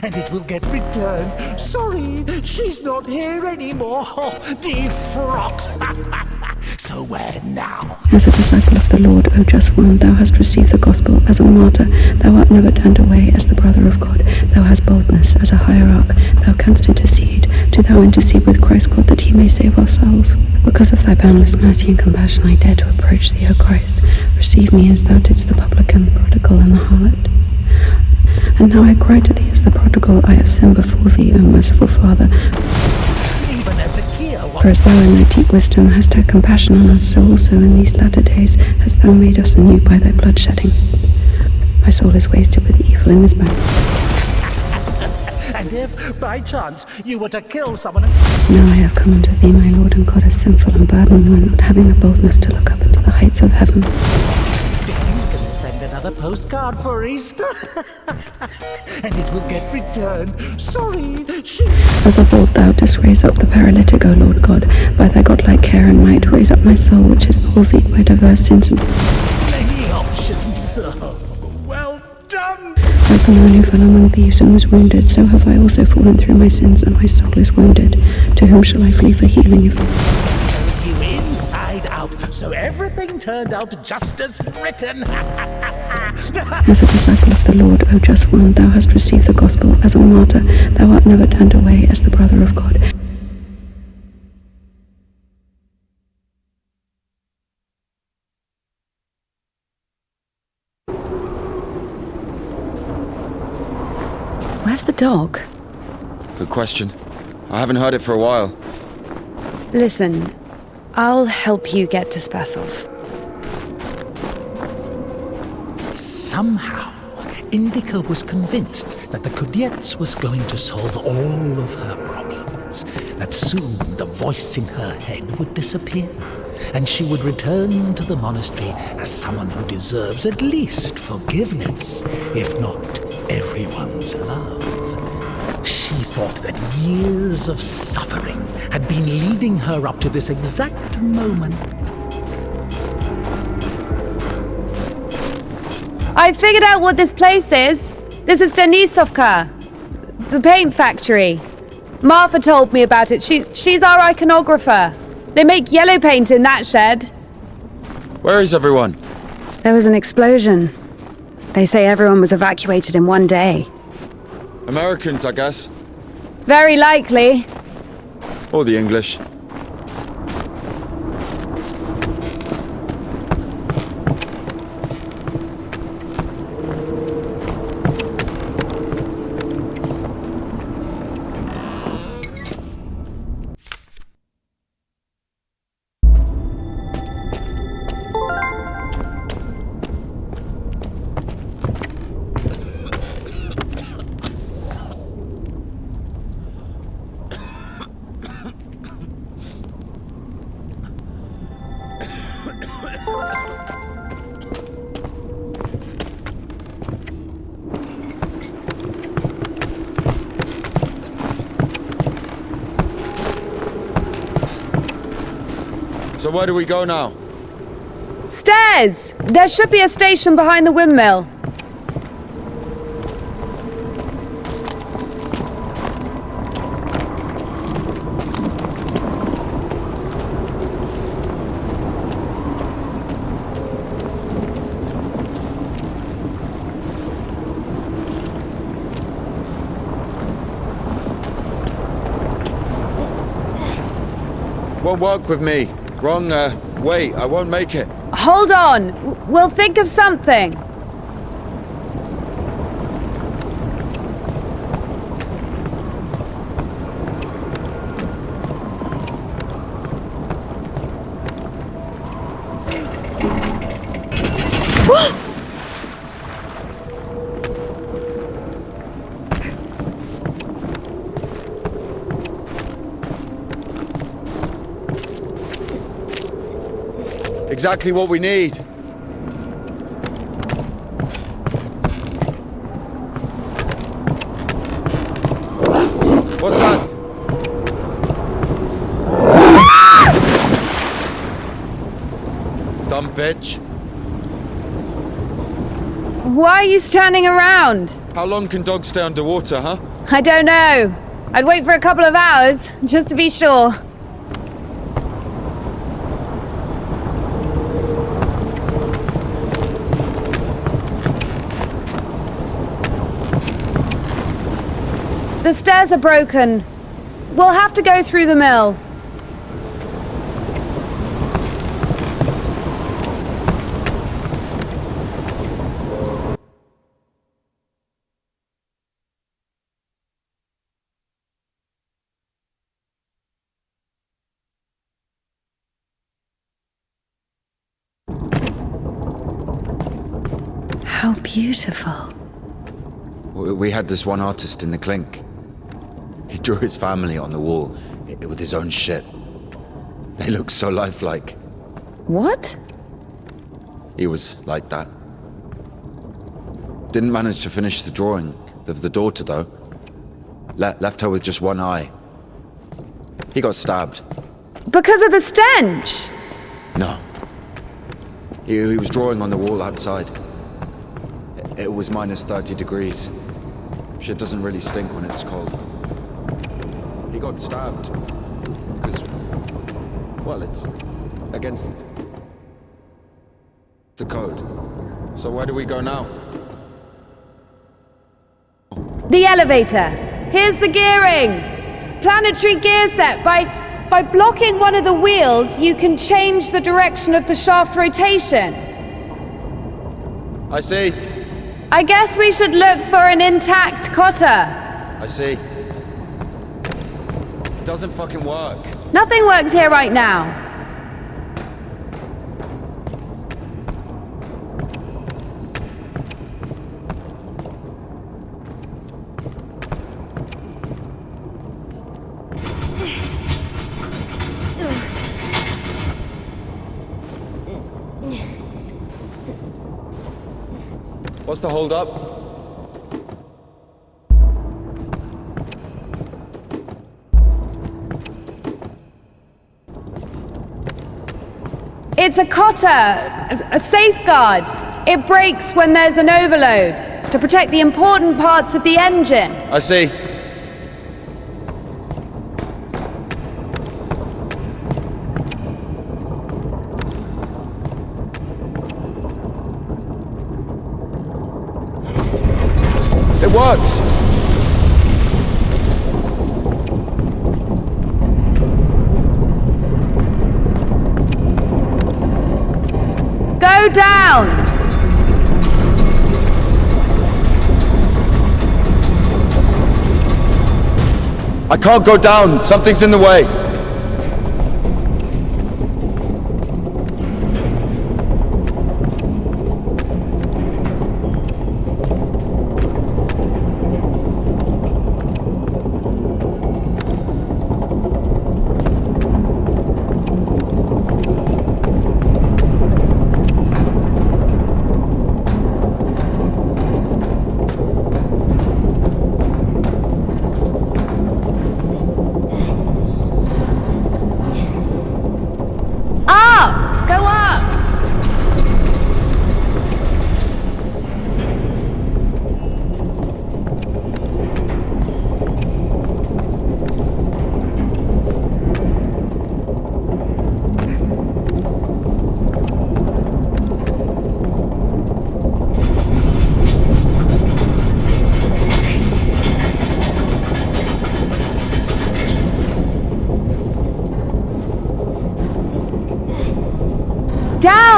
Speaker 3: And it will get returned. Sorry, she's not here anymore. Defrocked. So where now?
Speaker 7: As a disciple of the Lord, O just one, thou hast received the gospel. As a martyr, thou art never turned away. As the brother of God, thou hast boldness. As a hierarch, thou canst intercede. Do thou intercede with Christ God, that he may save our souls. Because of thy boundless mercy and compassion, I dare to approach thee, O Christ. Receive me as thou didst the publican, the prodigal, and the harlot. And now I cry to thee as the prodigal, I have sinned before thee, O merciful Father. For as thou in thy deep wisdom hast had compassion on us, so also in these latter days hast thou made us anew by thy blood shedding. My soul is wasted with evil and is bound.
Speaker 3: And if, by chance, you were to kill someone...
Speaker 7: Now I have come unto thee, my Lord and God, as sinful and burdened one, not having the boldness to look up into the heights of heaven.
Speaker 3: Daddy's gonna send another postcard for Easter. And it will get returned. Sorry, she...
Speaker 7: As of old thou didst raise up the paralytic, O Lord God, by thy godlike care and might, raise up my soul, which is palsied by diverse sins and...
Speaker 3: Many options. Well done.
Speaker 7: Like the man who fell among thieves and was wounded, so have I also fallen through my sins, and my soul is wounded. To whom shall I flee for healing if...
Speaker 3: Knows you inside out, so everything turned out just as written.
Speaker 7: As a disciple of the Lord, O just one, thou hast received the gospel. As a martyr, thou art never turned away. As the brother of God.
Speaker 1: Where's the dog?
Speaker 10: Good question. I haven't heard it for a while.
Speaker 1: Listen, I'll help you get to Spasov.
Speaker 3: Somehow, Indika was convinced that the Kudets was going to solve all of her problems, that soon the voice in her head would disappear, and she would return to the monastery as someone who deserves at least forgiveness, if not everyone's love. She thought that years of suffering had been leading her up to this exact moment.
Speaker 1: I figured out what this place is. This is Denisovka, the paint factory. Martha told me about it. She's our iconographer. They make yellow paint in that shed.
Speaker 10: Where is everyone?
Speaker 1: There was an explosion. They say everyone was evacuated in one day.
Speaker 10: Americans, I guess.
Speaker 1: Very likely.
Speaker 10: Or the English. So where do we go now?
Speaker 1: Stairs! There should be a station behind the windmill.
Speaker 10: Won't work with me. Wrong way. I won't make it.
Speaker 1: Hold on. We'll think of something.
Speaker 10: Exactly what we need. What's that? Dumb bitch.
Speaker 1: Why are you standing around?
Speaker 10: How long can dogs stay underwater, huh?
Speaker 1: I don't know. I'd wait for a couple of hours, just to be sure. The stairs are broken. We'll have to go through the mill.
Speaker 7: How beautiful.
Speaker 10: We had this one artist in the clink. He drew his family on the wall with his own shit. They look so lifelike.
Speaker 1: What?
Speaker 10: He was like that. Didn't manage to finish the drawing of the daughter, though. Left her with just one eye. He got stabbed.
Speaker 1: Because of the stench?
Speaker 10: No. He was drawing on the wall outside. It was minus 30 degrees. Shit doesn't really stink when it's cold. He got stabbed because, well, it's against the code. So where do we go now?
Speaker 1: The elevator. Here's the gearing. Planetary gear set. By blocking one of the wheels, you can change the direction of the shaft rotation.
Speaker 10: I see.
Speaker 1: I guess we should look for an intact cotter.
Speaker 10: I see. It doesn't fucking work.
Speaker 1: Nothing works here right now.
Speaker 10: What's the hold up?
Speaker 1: It's a cotter, a safeguard. It breaks when there's an overload to protect the important parts of the engine.
Speaker 10: I see. It works!
Speaker 1: Go down!
Speaker 10: I can't go down. Something's in the way.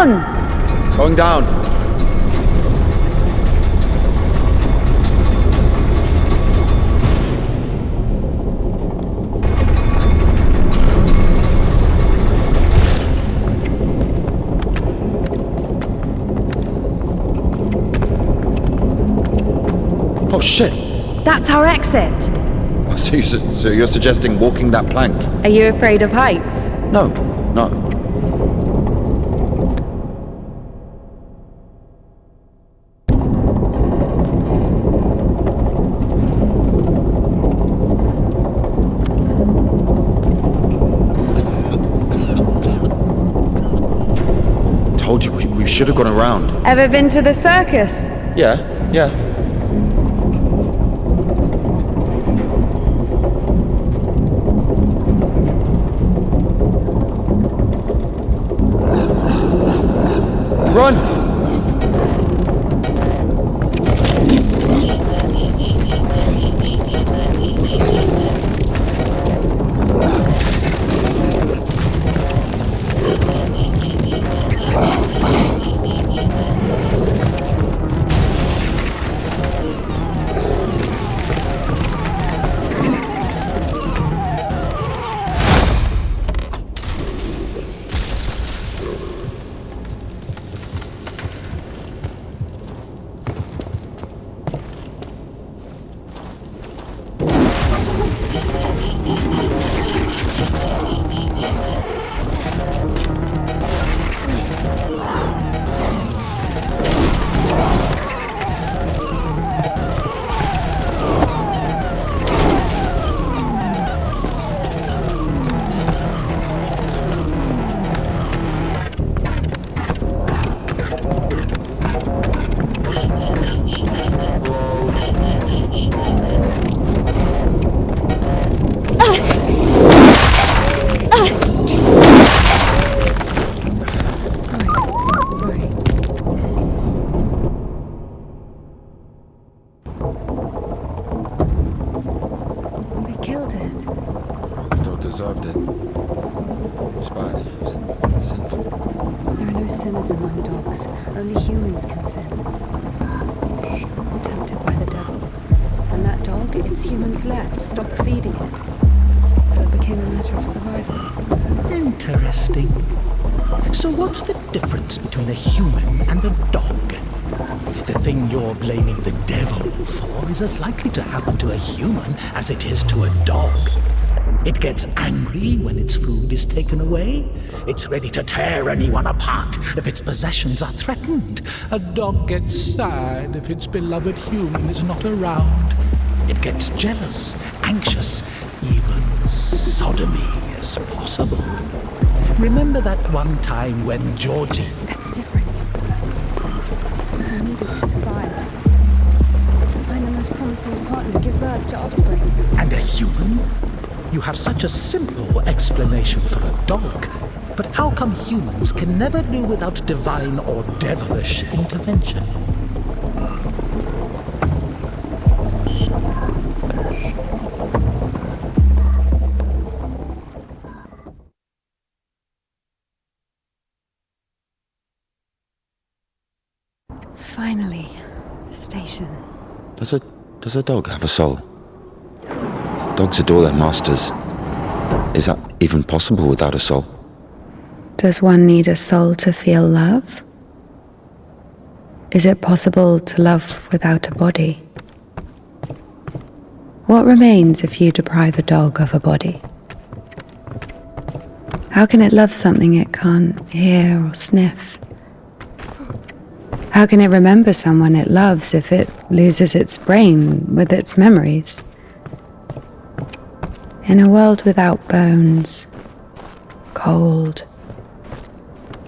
Speaker 1: down!
Speaker 10: Going down. Oh shit!
Speaker 1: That's our exit.
Speaker 10: So you're suggesting walking that plank?
Speaker 1: Are you afraid of heights?
Speaker 10: No, no. Told you we should have gone around.
Speaker 1: Ever been to the circus?
Speaker 10: Yeah. Run!
Speaker 1: Sorry. We killed it.
Speaker 10: The dog deserved it. It's bad. It's sinful.
Speaker 1: There are no sinners among dogs. Only humans can sin. Tempted by the devil. And that dog, its humans left, stopped feeding it. So it became a matter of survival.
Speaker 3: Interesting. So what's the difference between a human and a dog? The thing you're blaming the devil for is as likely to happen to a human as it is to a dog. It gets angry when its food is taken away. It's ready to tear anyone apart if its possessions are threatened. A dog gets sad if its beloved human is not around. It gets jealous, anxious, even sodomy is possible. Remember that one time when Georgie...
Speaker 1: That's different. I needed to survive. To find the most promising partner, give birth to offspring.
Speaker 3: And a human? You have such a simple explanation for a dog. But how come humans can never do without divine or devilish intervention?
Speaker 1: Finally, the station.
Speaker 10: Does a dog have a soul? Dogs adore their masters. Is that even possible without a soul?
Speaker 7: Does one need a soul to feel love? Is it possible to love without a body? What remains if you deprive a dog of a body? How can it love something it can't hear or sniff? How can it remember someone it loves if it loses its brain with its memories? In a world without bones, cold,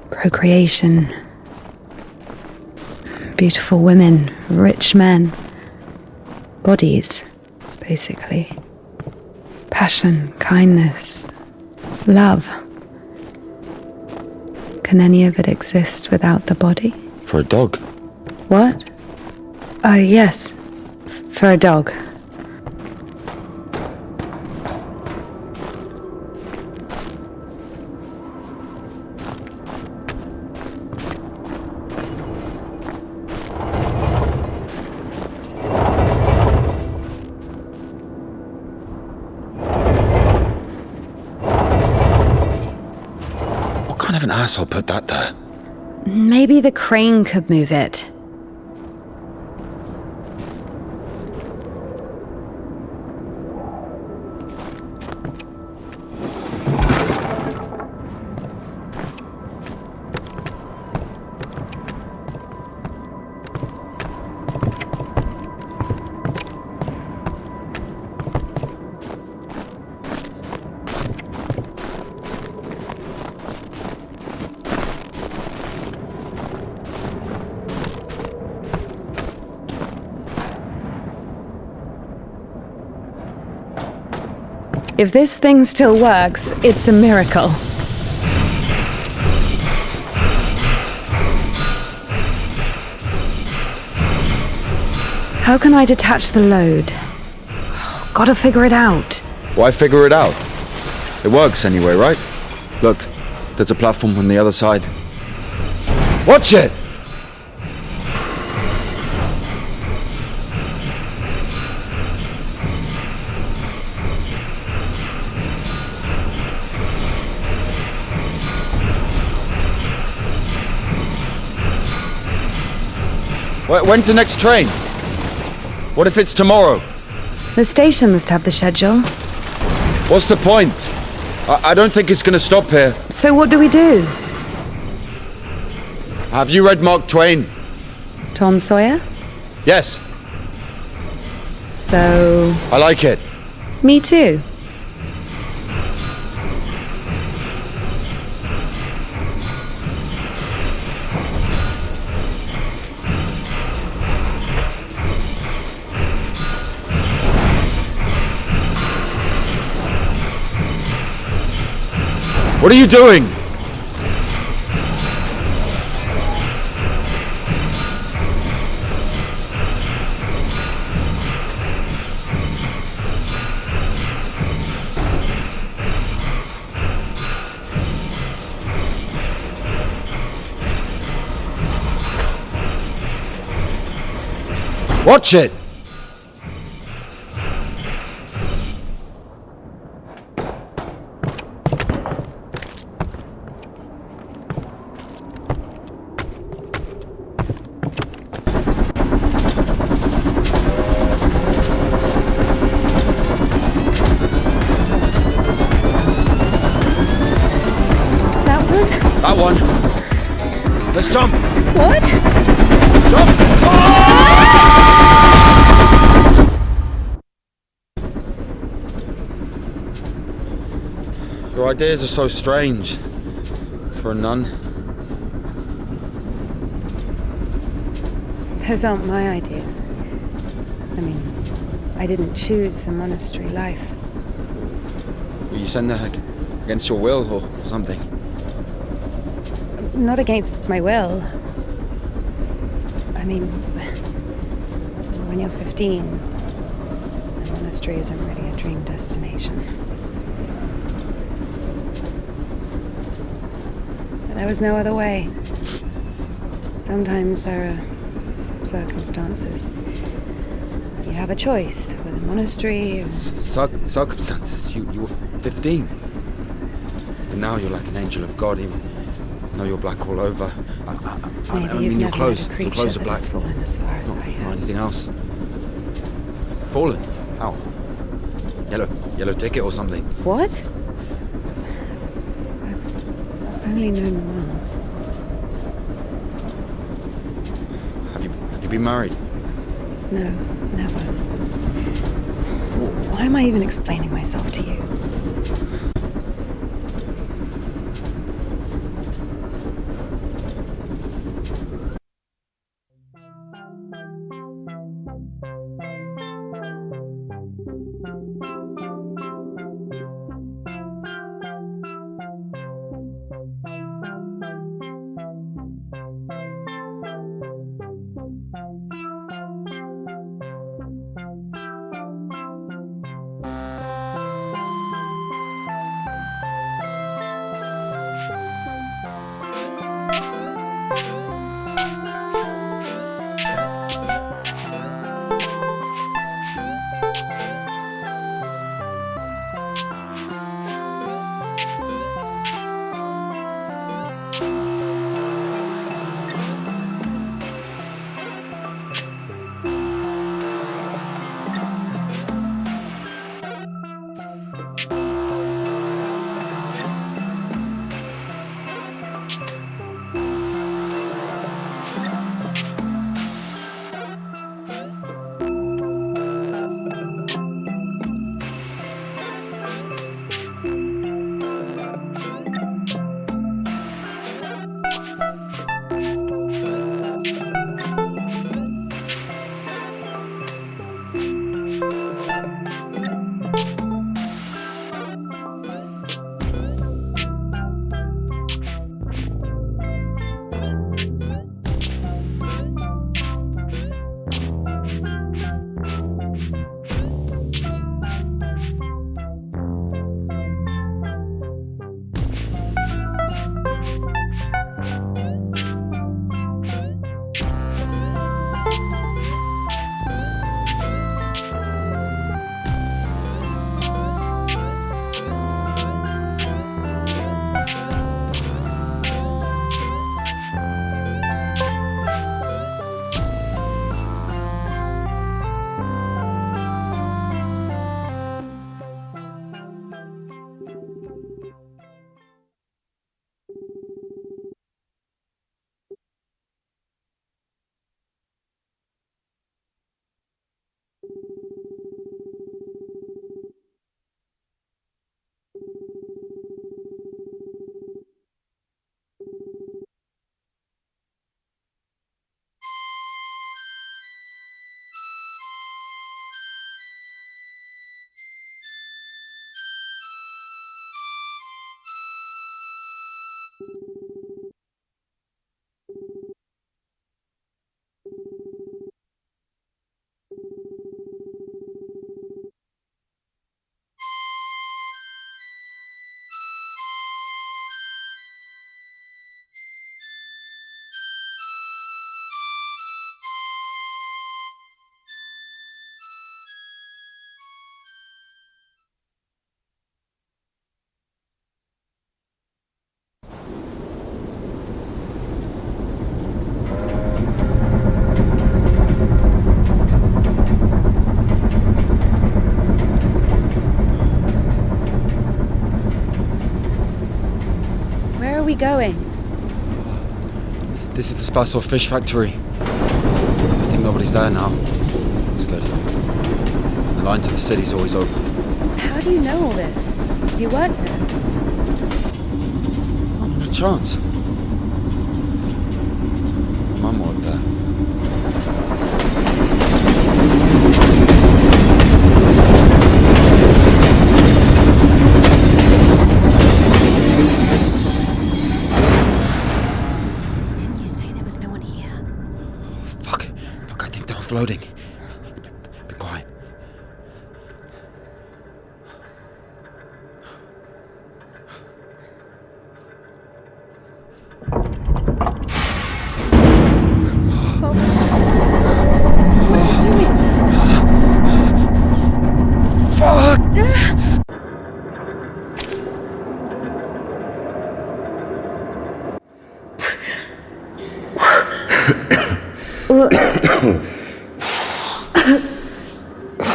Speaker 7: procreation, beautiful women, rich men, bodies, basically, passion, kindness, love. Can any of it exist without the body?
Speaker 10: For a dog?
Speaker 7: What? Yes, for a dog.
Speaker 10: kind of an asshole put that there?
Speaker 1: Maybe the crane could move it. If this thing still works, it's a miracle. How can I detach the load? Gotta figure it out.
Speaker 10: Why figure it out? It works anyway, right? Look, there's a platform on the other side. Watch it! When's the next train? What if it's tomorrow?
Speaker 1: The station must have the schedule.
Speaker 10: What's the point? I don't think it's gonna stop here.
Speaker 1: So what do we do?
Speaker 10: Have you read Mark Twain?
Speaker 1: Tom Sawyer?
Speaker 10: Yes.
Speaker 1: So...
Speaker 10: I like it.
Speaker 1: Me too.
Speaker 10: What are you doing? Watch it! That one. Let's jump.
Speaker 1: What?
Speaker 10: Jump. Your ideas are so strange for a nun.
Speaker 1: Those aren't my ideas. I mean, I didn't choose the monastery life.
Speaker 10: Were you sent there against your will or something?
Speaker 1: Not against my will. I mean, when you're 15, a monastery isn't really a dream destination. But there was no other way. Sometimes there are circumstances. You have a choice with a monastery or...
Speaker 10: Circumstances? You were 15. And now you're like an angel of God, even though you're black all over. I
Speaker 1: Maybe
Speaker 10: mean,
Speaker 1: you've
Speaker 10: your
Speaker 1: never
Speaker 10: clothes.
Speaker 1: met a
Speaker 10: Your
Speaker 1: creature
Speaker 10: clothes are
Speaker 1: that
Speaker 10: black.
Speaker 1: has fallen as far as I
Speaker 10: Not
Speaker 1: have.
Speaker 10: anything else. Fallen? How? Yellow ticket or something?
Speaker 1: What? I've only known one.
Speaker 10: Have you been married?
Speaker 1: No, never. Why am I even explaining myself to you? we going?
Speaker 10: This is the Ps5 fish factory. I think nobody's there now. It's good. The line to the city's always open.
Speaker 1: How do you know all this? You weren't there.
Speaker 10: Not a chance. Mum worked there.
Speaker 1: Didn't you say there was no one here?
Speaker 10: Fuck, I think they're offloading. Be quiet.
Speaker 1: What's he doing?
Speaker 10: Fuck!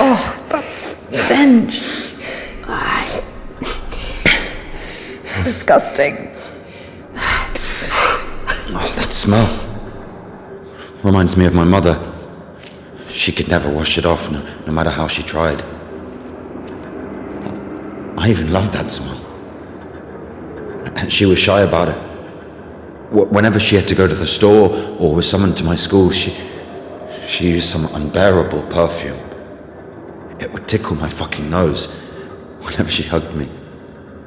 Speaker 7: Oh, that stench. Disgusting.
Speaker 10: Oh, that smell. Reminds me of my mother. She could never wash it off, no matter how she tried. I even loved that smell. And she was shy about it. Whenever she had to go to the store or was summoned to my school, she used some unbearable perfume. It would tickle my fucking nose whenever she hugged me.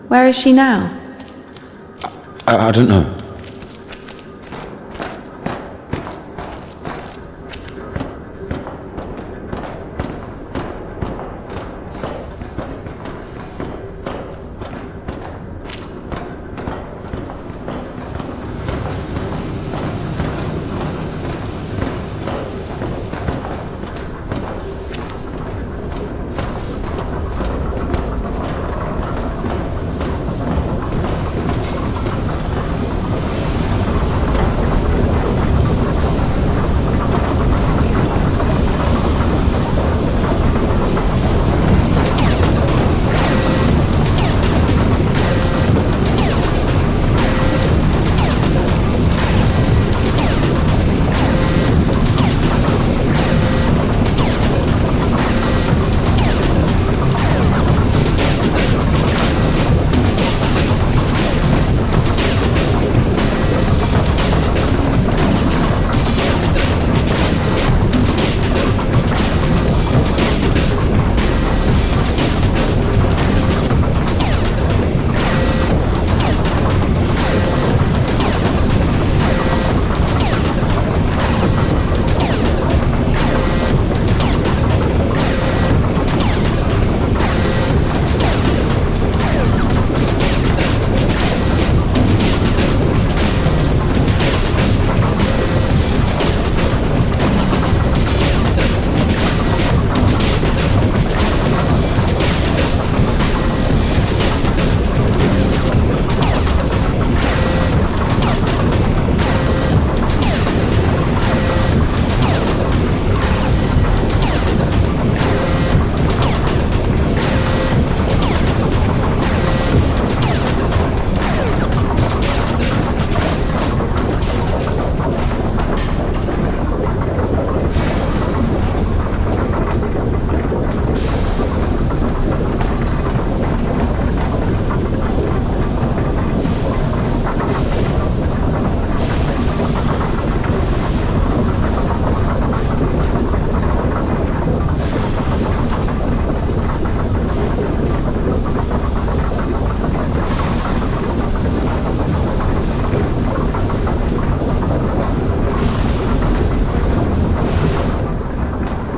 Speaker 7: Where is she now?
Speaker 10: I don't know.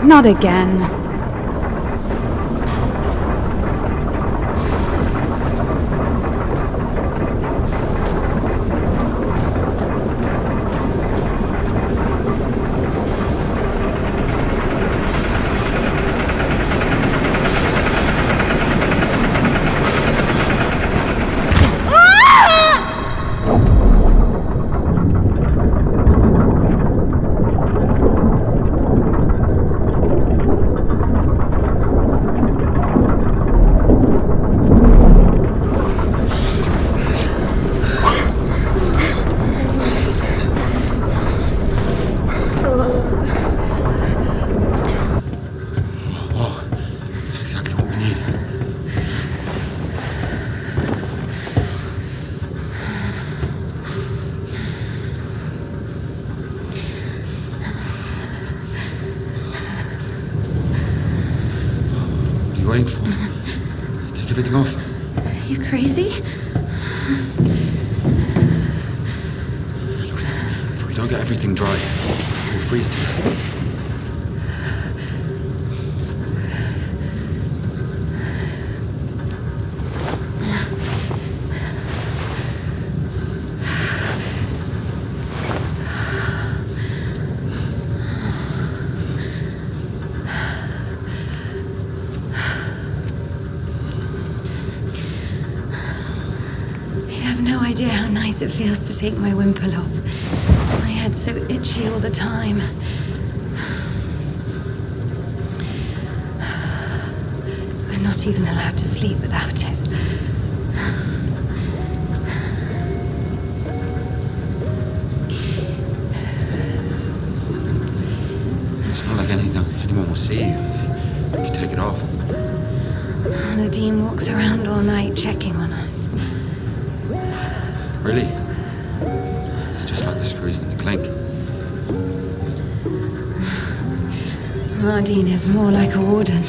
Speaker 1: Not again.
Speaker 10: you waiting for? Take everything off.
Speaker 1: You crazy?
Speaker 10: If we don't get everything dry, we'll freeze to death.
Speaker 1: No idea how nice it feels to take my wimple off. My head's so itchy all the time. We're not even allowed to sleep without it.
Speaker 10: It's not like anyone will see you if you take it off.
Speaker 1: The Dean walks around all night checking on us.
Speaker 10: Really? It's just like the screws in the clink.
Speaker 1: Mardine is more like a warden.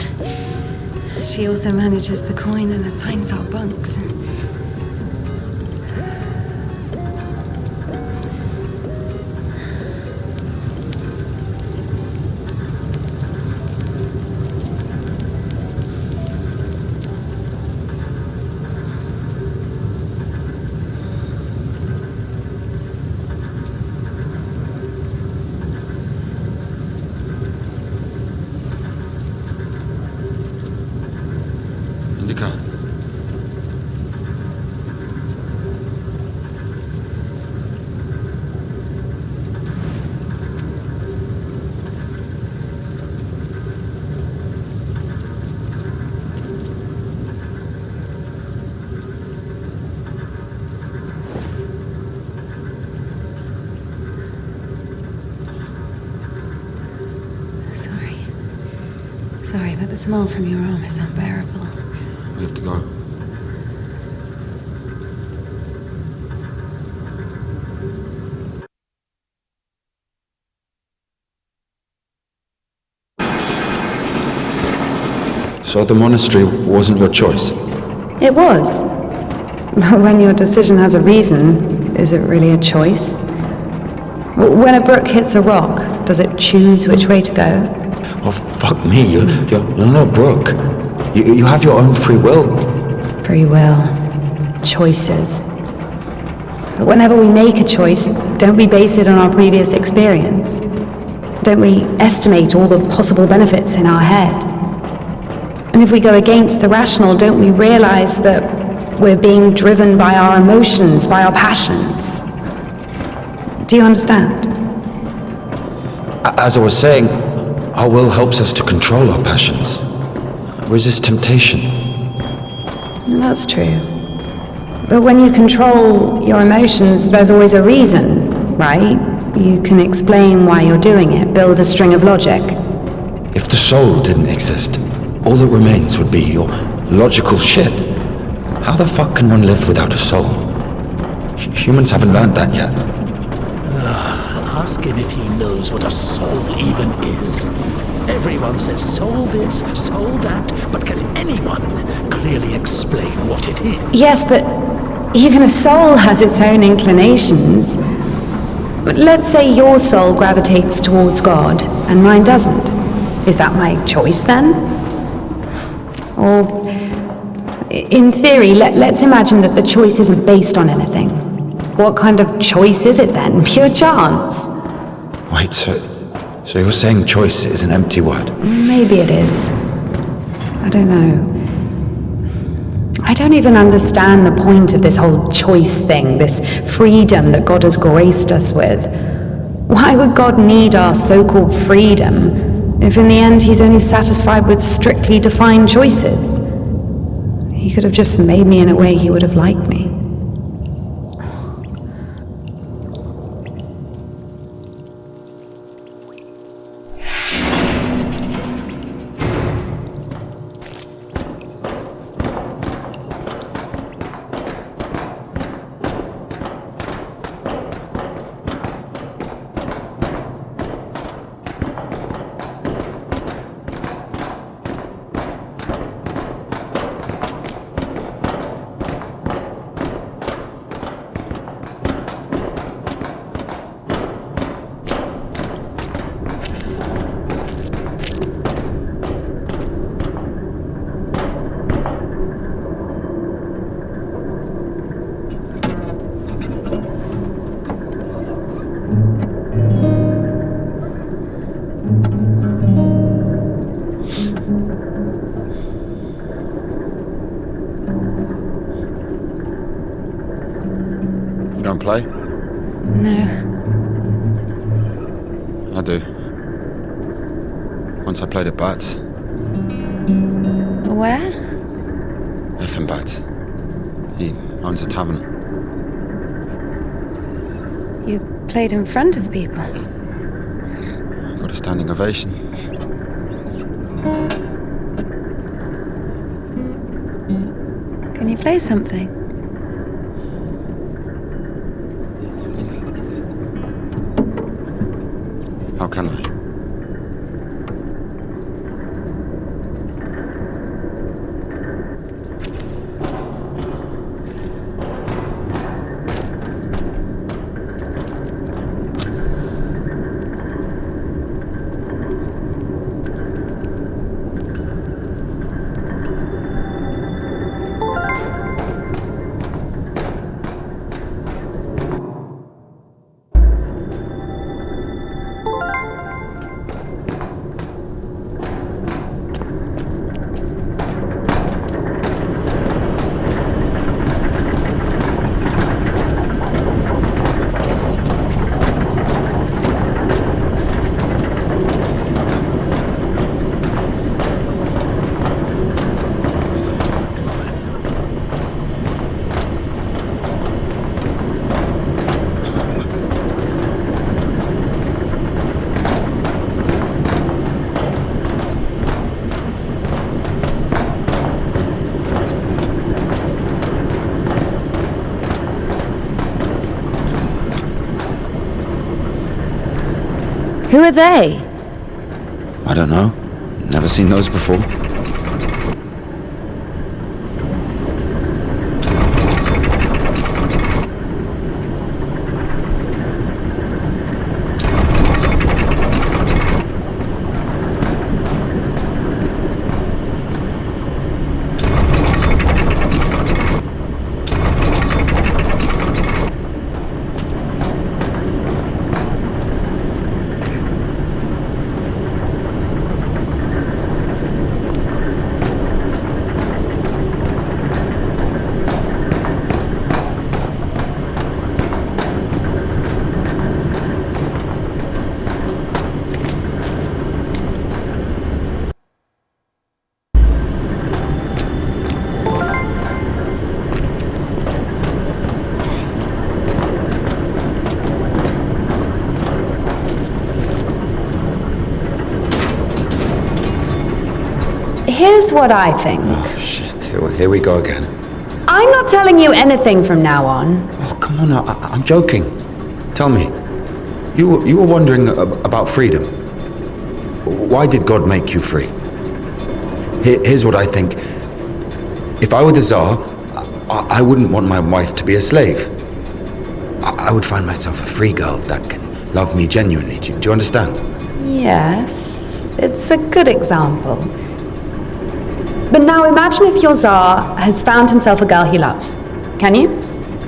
Speaker 1: She also manages the coin and assigns our bunks.
Speaker 10: Indika.
Speaker 1: Sorry, but the smell from your arm is unbearable.
Speaker 10: We have to go. So the monastery wasn't your choice?
Speaker 1: It was. But when your decision has a reason, is it really a choice? When a brook hits a rock, does it choose which way to go?
Speaker 10: Oh, fuck me, you're not a brook. You have your own free will.
Speaker 1: Free will. Choices. But whenever we make a choice, don't we base it on our previous experience? Don't we estimate all the possible benefits in our head? And if we go against the rational, don't we realize that we're being driven by our emotions, by our passions? Do you understand?
Speaker 10: As I was saying, our will helps us to control our passions, resist temptation.
Speaker 1: That's true. But when you control your emotions, there's always a reason, right? You can explain why you're doing it, build a string of logic.
Speaker 10: If the soul didn't exist, all that remains would be your logical shit. How the fuck can one live without a soul? Humans haven't learned that yet.
Speaker 3: Ask him if he knows what a soul even is. Everyone says soul this, soul that, but can anyone clearly explain what it is?
Speaker 1: Yes, but even a soul has its own inclinations. But let's say your soul gravitates towards God and mine doesn't. Is that my choice then? Or, in theory, let's imagine that the choice isn't based on anything. What kind of choice is it then? Pure chance?
Speaker 10: Wait, so you're saying choice is an empty word?
Speaker 1: Maybe it is. I don't know. I don't even understand the point of this whole choice thing, this freedom that God has graced us with. Why would God need our so-called freedom if in the end he's only satisfied with strictly defined choices? He could have just made me in a way he would have liked me.
Speaker 10: don't play?
Speaker 1: No.
Speaker 10: I do. Once I played at Bats.
Speaker 1: Where?
Speaker 10: Effin Bats. He owns a tavern.
Speaker 1: You played in front of people.
Speaker 10: Got a standing ovation.
Speaker 1: Can you play something?
Speaker 10: How can I?
Speaker 1: Who are they?
Speaker 10: I don't know. Never seen those before.
Speaker 1: Here's what I think.
Speaker 10: Oh, shit. Here we go again.
Speaker 1: I'm not telling you anything from now on.
Speaker 10: Oh, come on. I'm joking. Tell me. You were wondering about freedom. Why did God make you free? Here's what I think. If I were the Tsar, I wouldn't want my wife to be a slave. I would find myself a free girl that can love me genuinely. Do you understand?
Speaker 1: Yes, it's a good example. But now imagine if your Tsar has found himself a girl he loves. Can you?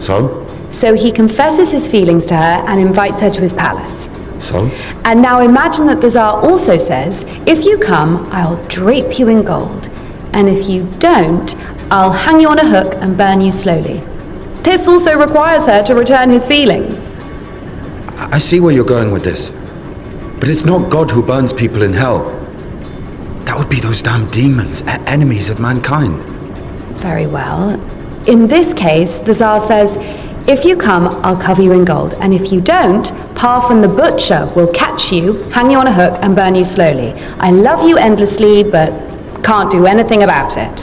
Speaker 10: So?
Speaker 1: So he confesses his feelings to her and invites her to his palace.
Speaker 10: So?
Speaker 1: And now imagine that the Tsar also says, if you come, I'll drape you in gold. And if you don't, I'll hang you on a hook and burn you slowly. This also requires her to return his feelings.
Speaker 10: I see where you're going with this. But it's not God who burns people in hell. That would be those damn demons, enemies of mankind.
Speaker 1: Very well. In this case, the Tsar says, if you come, I'll cover you in gold. And if you don't, Parfin the butcher will catch you, hang you on a hook, and burn you slowly. I love you endlessly, but can't do anything about it.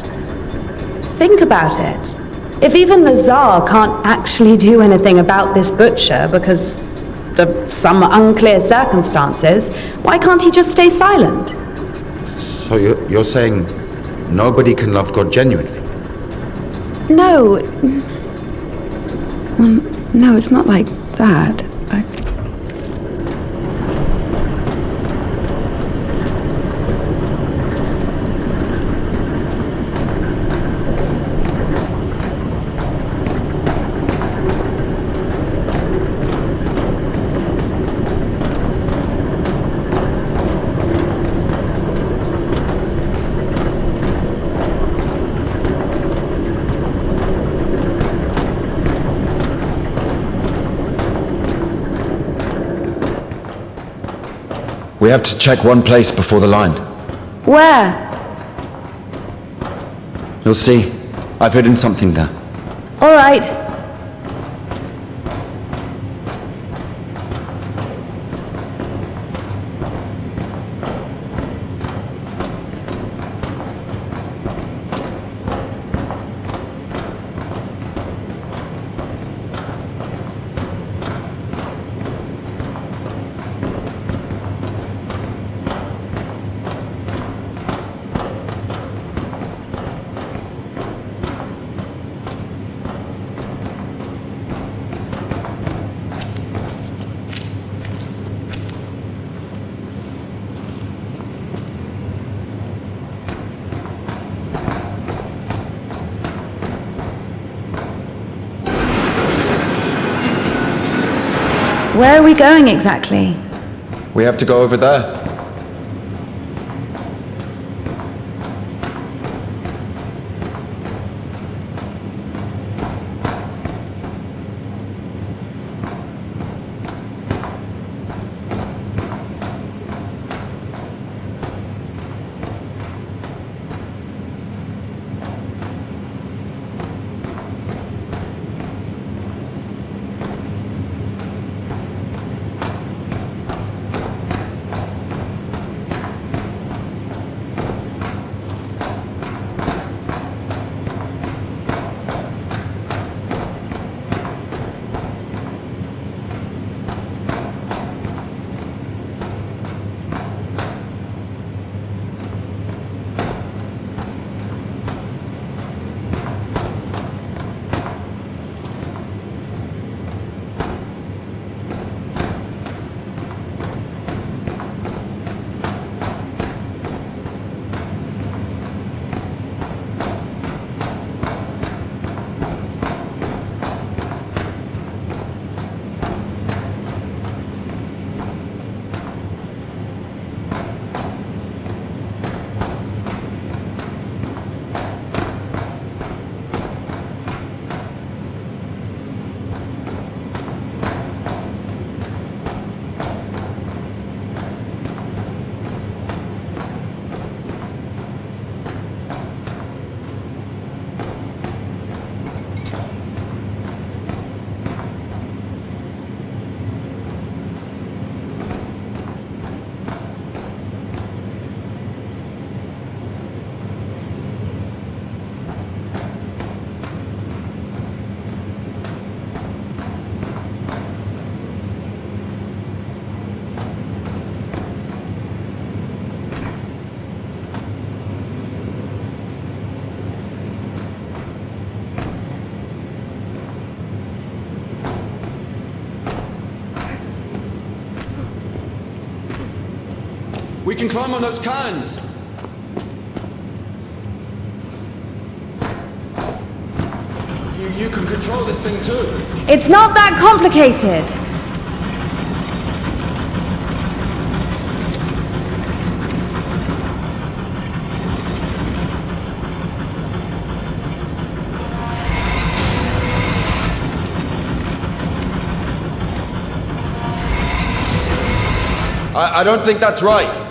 Speaker 1: Think about it. If even the Tsar can't actually do anything about this butcher because of some unclear circumstances, why can't he just stay silent?
Speaker 10: So you're saying nobody can love God genuinely?
Speaker 7: No. No, it's not like that.
Speaker 10: We have to check one place before the line.
Speaker 1: Where?
Speaker 10: You'll see. I've hidden something there.
Speaker 1: All right. Where are we going exactly?
Speaker 10: We have to go over there. We can climb on those cans! You can control this thing too!
Speaker 1: It's not that complicated.
Speaker 10: I don't think that's right.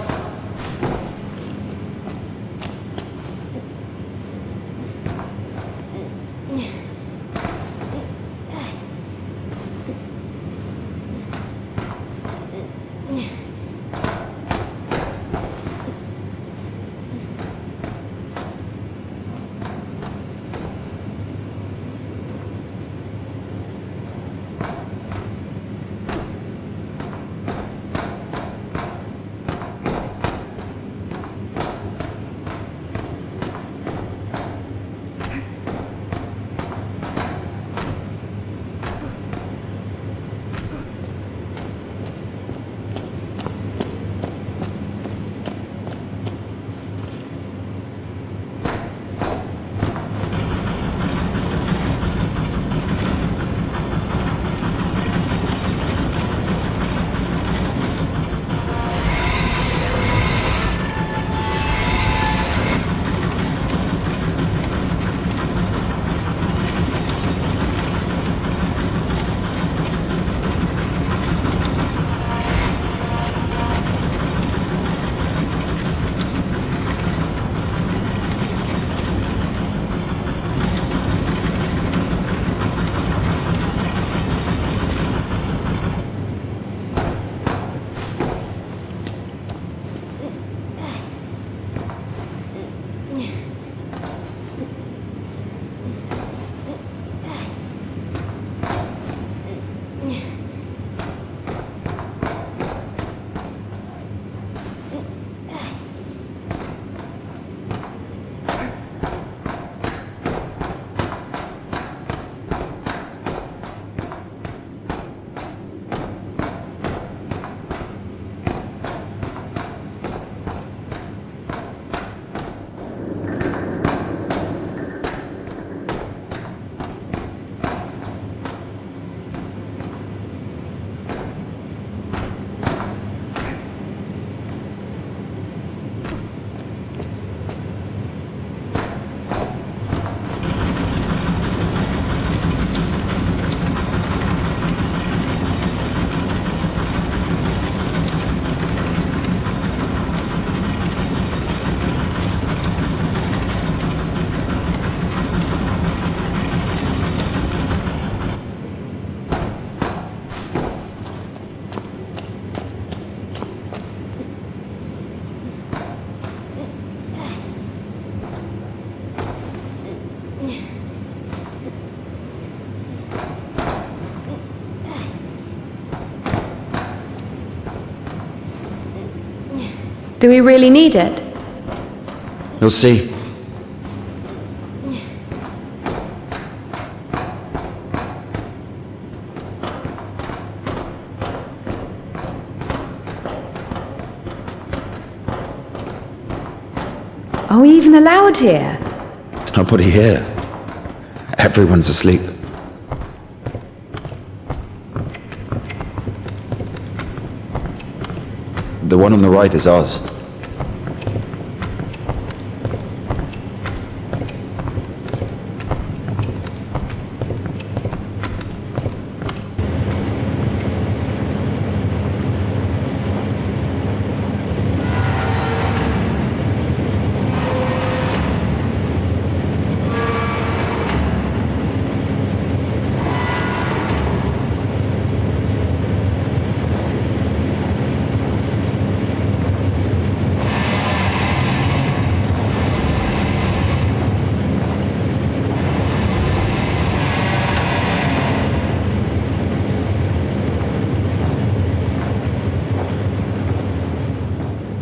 Speaker 1: Do we really need it?
Speaker 10: You'll see.
Speaker 1: Are we even allowed here?
Speaker 10: There's nobody here. Everyone's asleep. The one on the right is ours.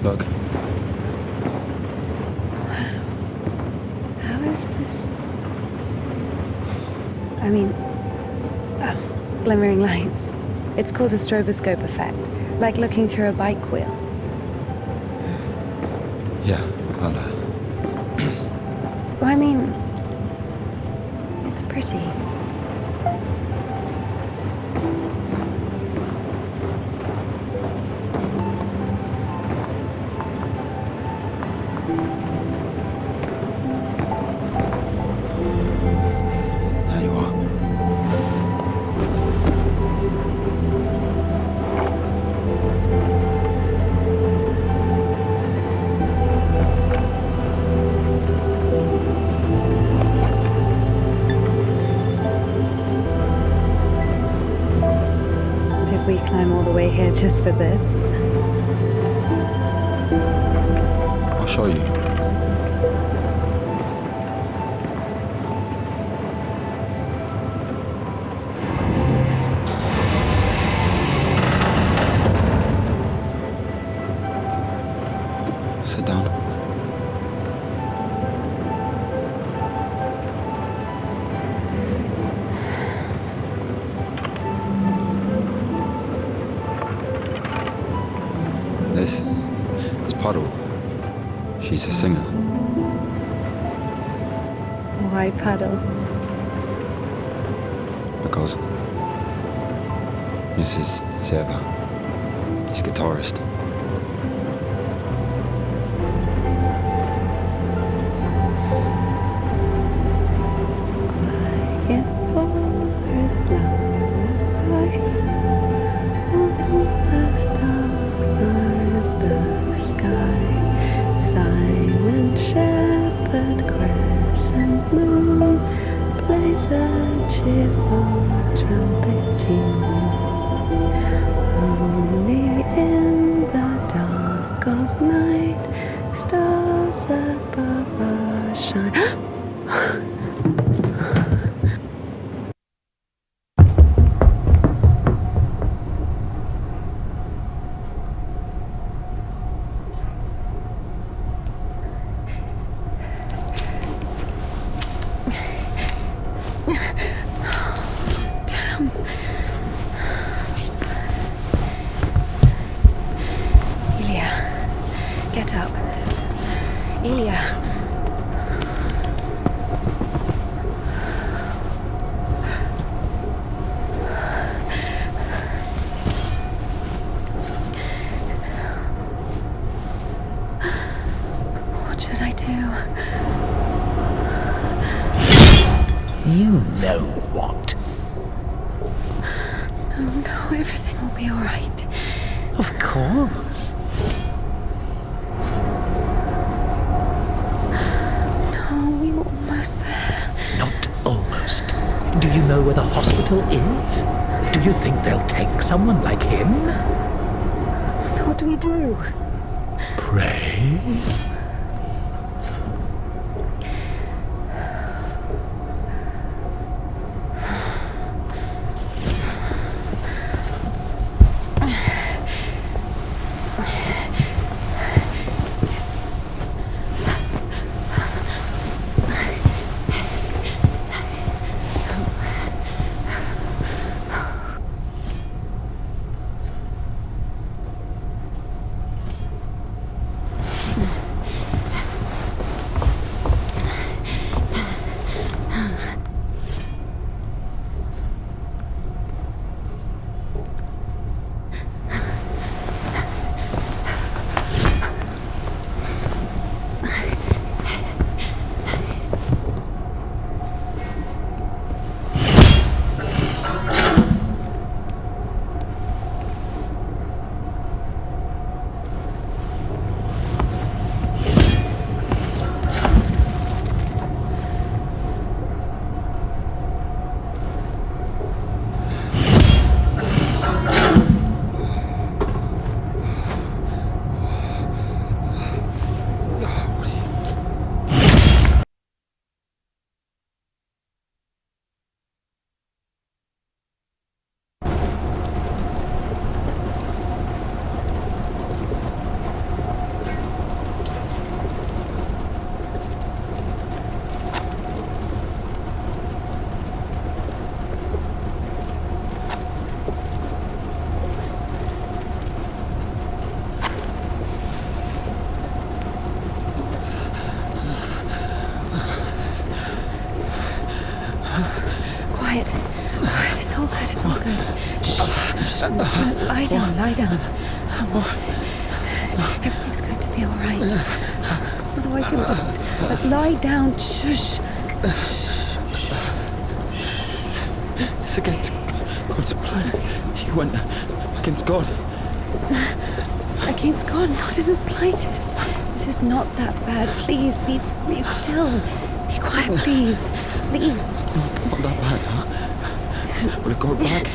Speaker 10: Look.
Speaker 1: How is this? I mean, glimmering lights. It's called a stroboscope effect, like looking through a bike wheel.
Speaker 10: Yeah, I'll,
Speaker 1: Well, I mean, it's pretty.
Speaker 10: There you are.
Speaker 1: Did we climb all the way here just for this?
Speaker 10: I'll show you. Sit down. This puddle. She's a singer.
Speaker 1: Why puddle?
Speaker 10: Because this is Seva. He's guitarist.
Speaker 1: Quiet forest lullaby. All the stars are in the sky. Silent shepherd, crescent moon plays a cheerful trumpet tune. Only in the dark of night, stars above us shine. Damn. Ilya, get up. Ilya. What should I do?
Speaker 3: You know what?
Speaker 1: No, everything will be all right.
Speaker 3: Of course.
Speaker 1: No, we were almost there.
Speaker 3: Not almost. Do you know where the hospital is? Do you think they'll take someone like him?
Speaker 1: So what do we do?
Speaker 3: Pray?
Speaker 1: quiet. Quiet, it's all good, it's all good. Shh. Lie down, lie down. Everything's going to be all right. Otherwise you won't. But lie down, shush.
Speaker 10: It's against God's plan. You went against God.
Speaker 1: Against God, not in the slightest. This is not that bad. Please, be still. Be quiet, please. Please.
Speaker 10: Not that bad, huh? Will it go back?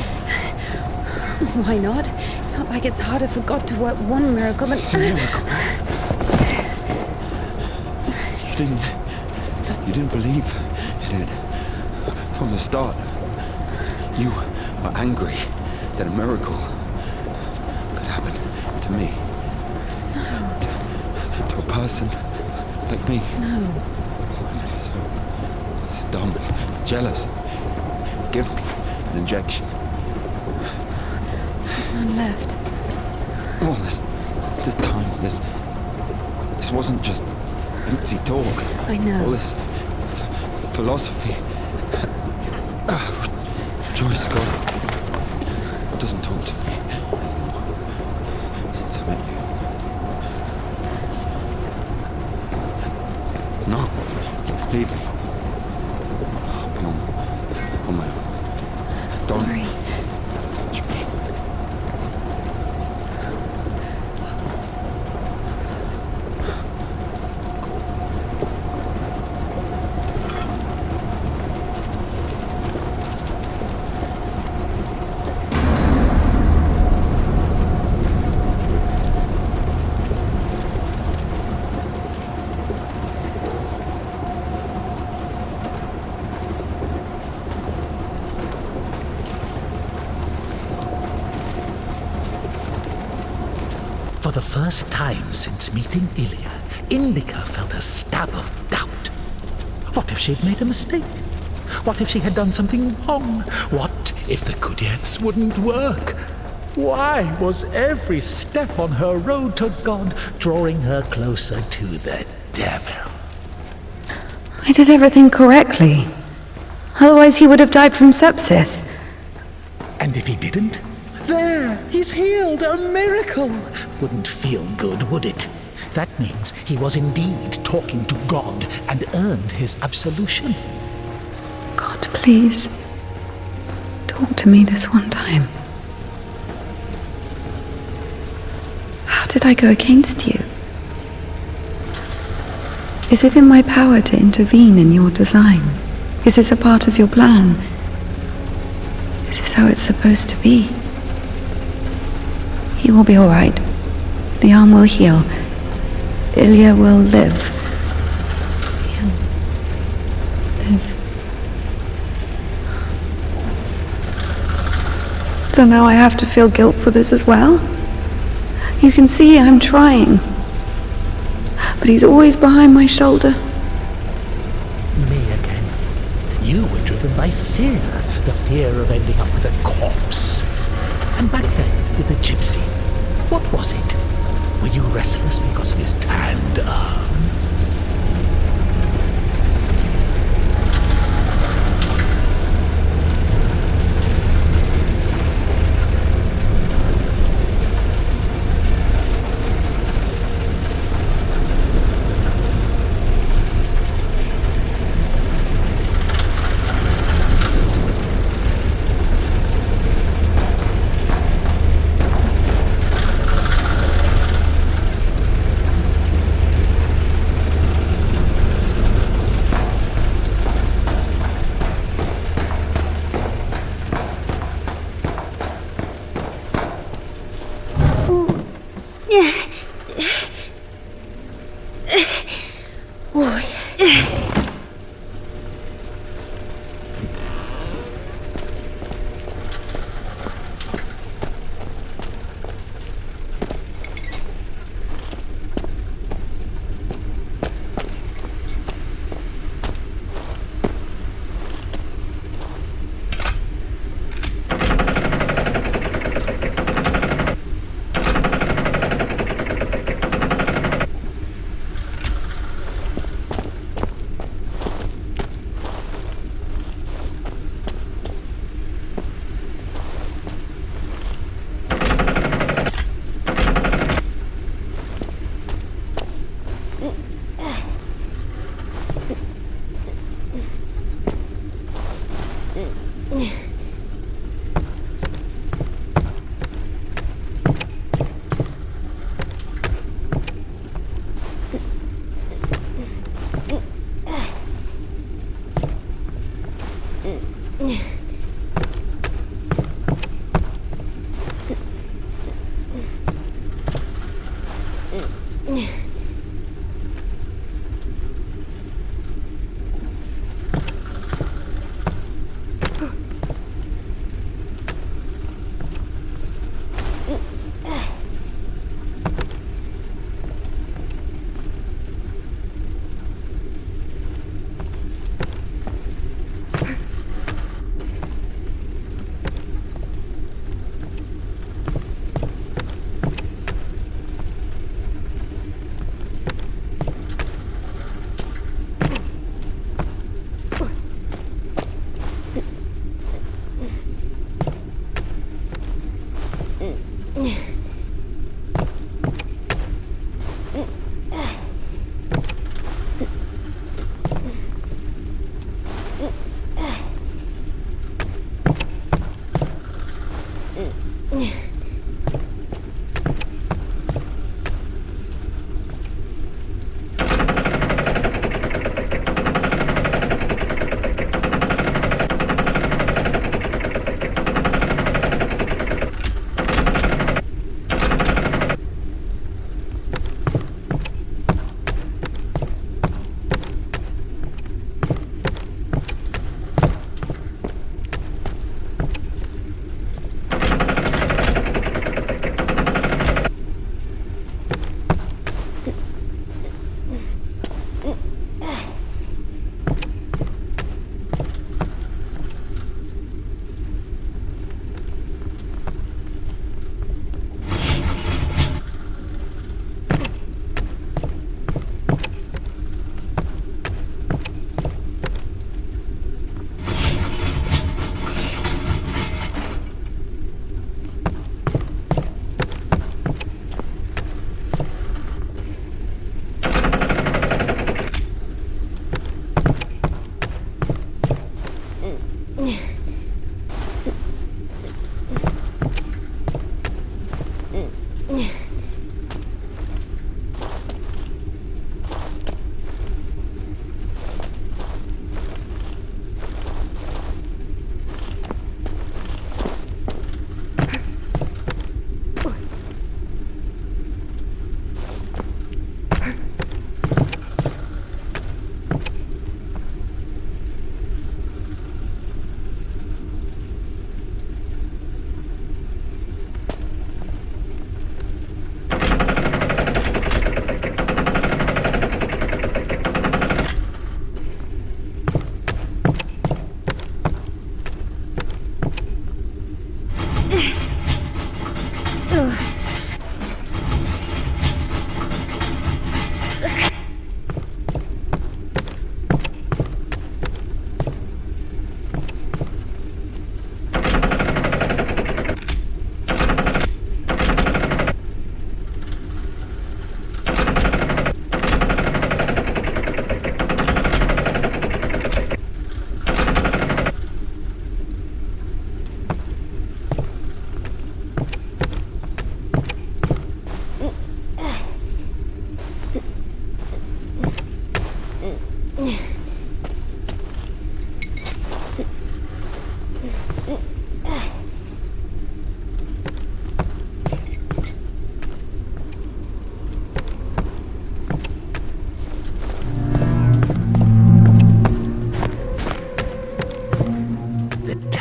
Speaker 1: Why not? It's not like it's harder for God to work one miracle than...
Speaker 10: Miracle? You didn't believe in it from the start. You were angry that a miracle could happen to me. No. To a person like me.
Speaker 1: No.
Speaker 10: Women so dumb and jealous. Give me an injection.
Speaker 1: None left.
Speaker 10: All this time, this wasn't just empty talk.
Speaker 1: I know.
Speaker 10: All this philosophy. Joyce, God doesn't talk to me anymore since I met you. No, leave me. I'll be on my own.
Speaker 1: I'm sorry.
Speaker 10: Don't touch me.
Speaker 3: For the first time since meeting Ilya, Indika felt a stab of doubt. What if she'd made a mistake? What if she had done something wrong? What if the Kudyats wouldn't work? Why was every step on her road to God drawing her closer to the devil?
Speaker 1: I did everything correctly. Otherwise he would have died from sepsis.
Speaker 3: And if he didn't? There, he's healed, a miracle. Wouldn't feel good, would it? That means he was indeed talking to God and earned his absolution.
Speaker 1: God, please. Talk to me this one time. How did I go against you? Is it in my power to intervene in your design? Is this a part of your plan? Is this how it's supposed to be? He will be all right. The arm will heal. Ilya will live. He'll live. So now I have to feel guilt for this as well? You can see I'm trying. But he's always behind my shoulder.
Speaker 3: Me again. You were driven by fear. The fear of ending up with a corpse. And back then, with the gypsy, what was it? Were you restless because of his tanned arms?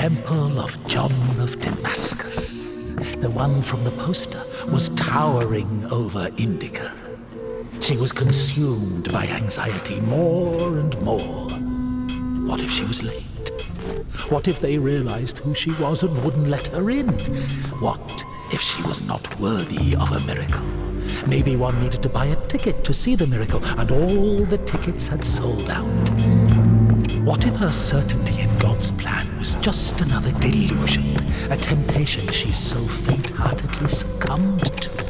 Speaker 3: temple of John of Damascus. The one from the poster was towering over INDIKA. She was consumed by anxiety more and more. What if she was late? What if they realized who she was and wouldn't let her in? What if she was not worthy of a miracle? Maybe one needed to buy a ticket to see the miracle, and all the tickets had sold out. What if her certainty in God's plan was just another delusion, a temptation she so faint-heartedly succumbed to?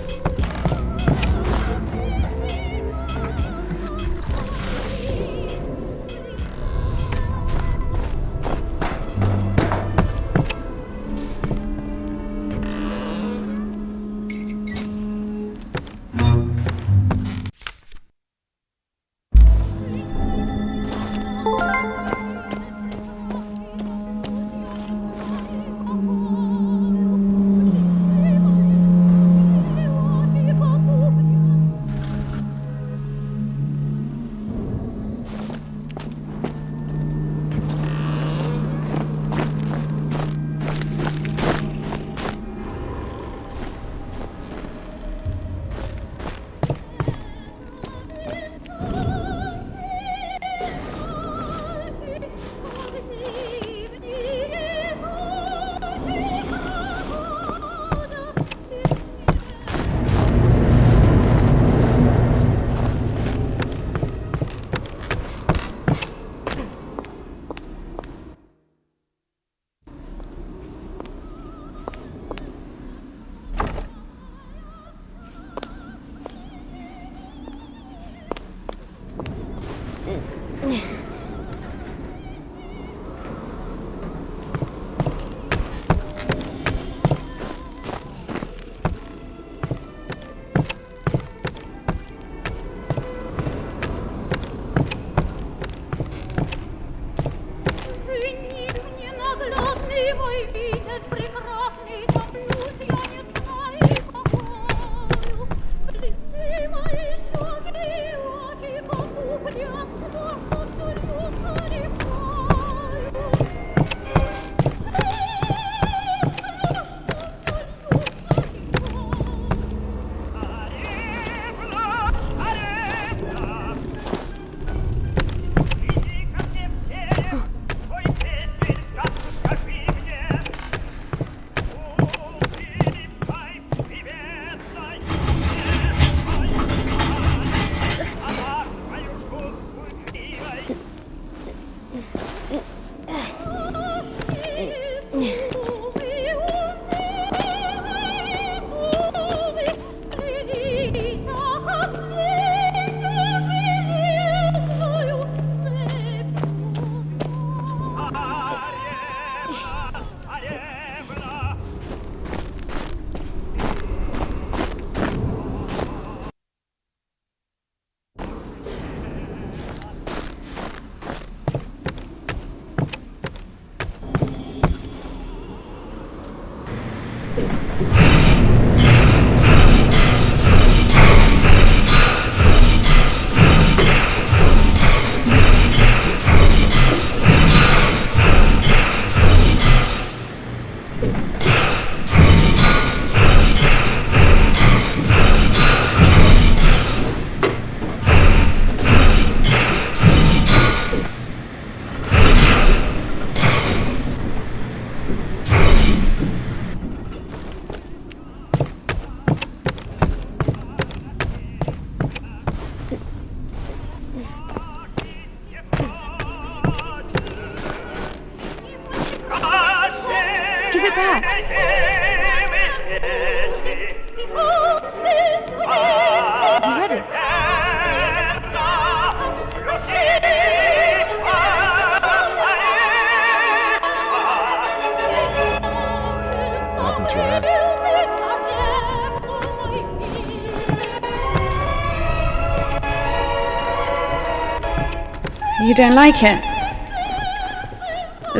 Speaker 1: You don't like it?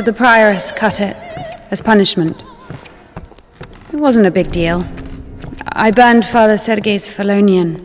Speaker 1: The prioress cut it as punishment. It wasn't a big deal. I burned Father Sergei's Felonian.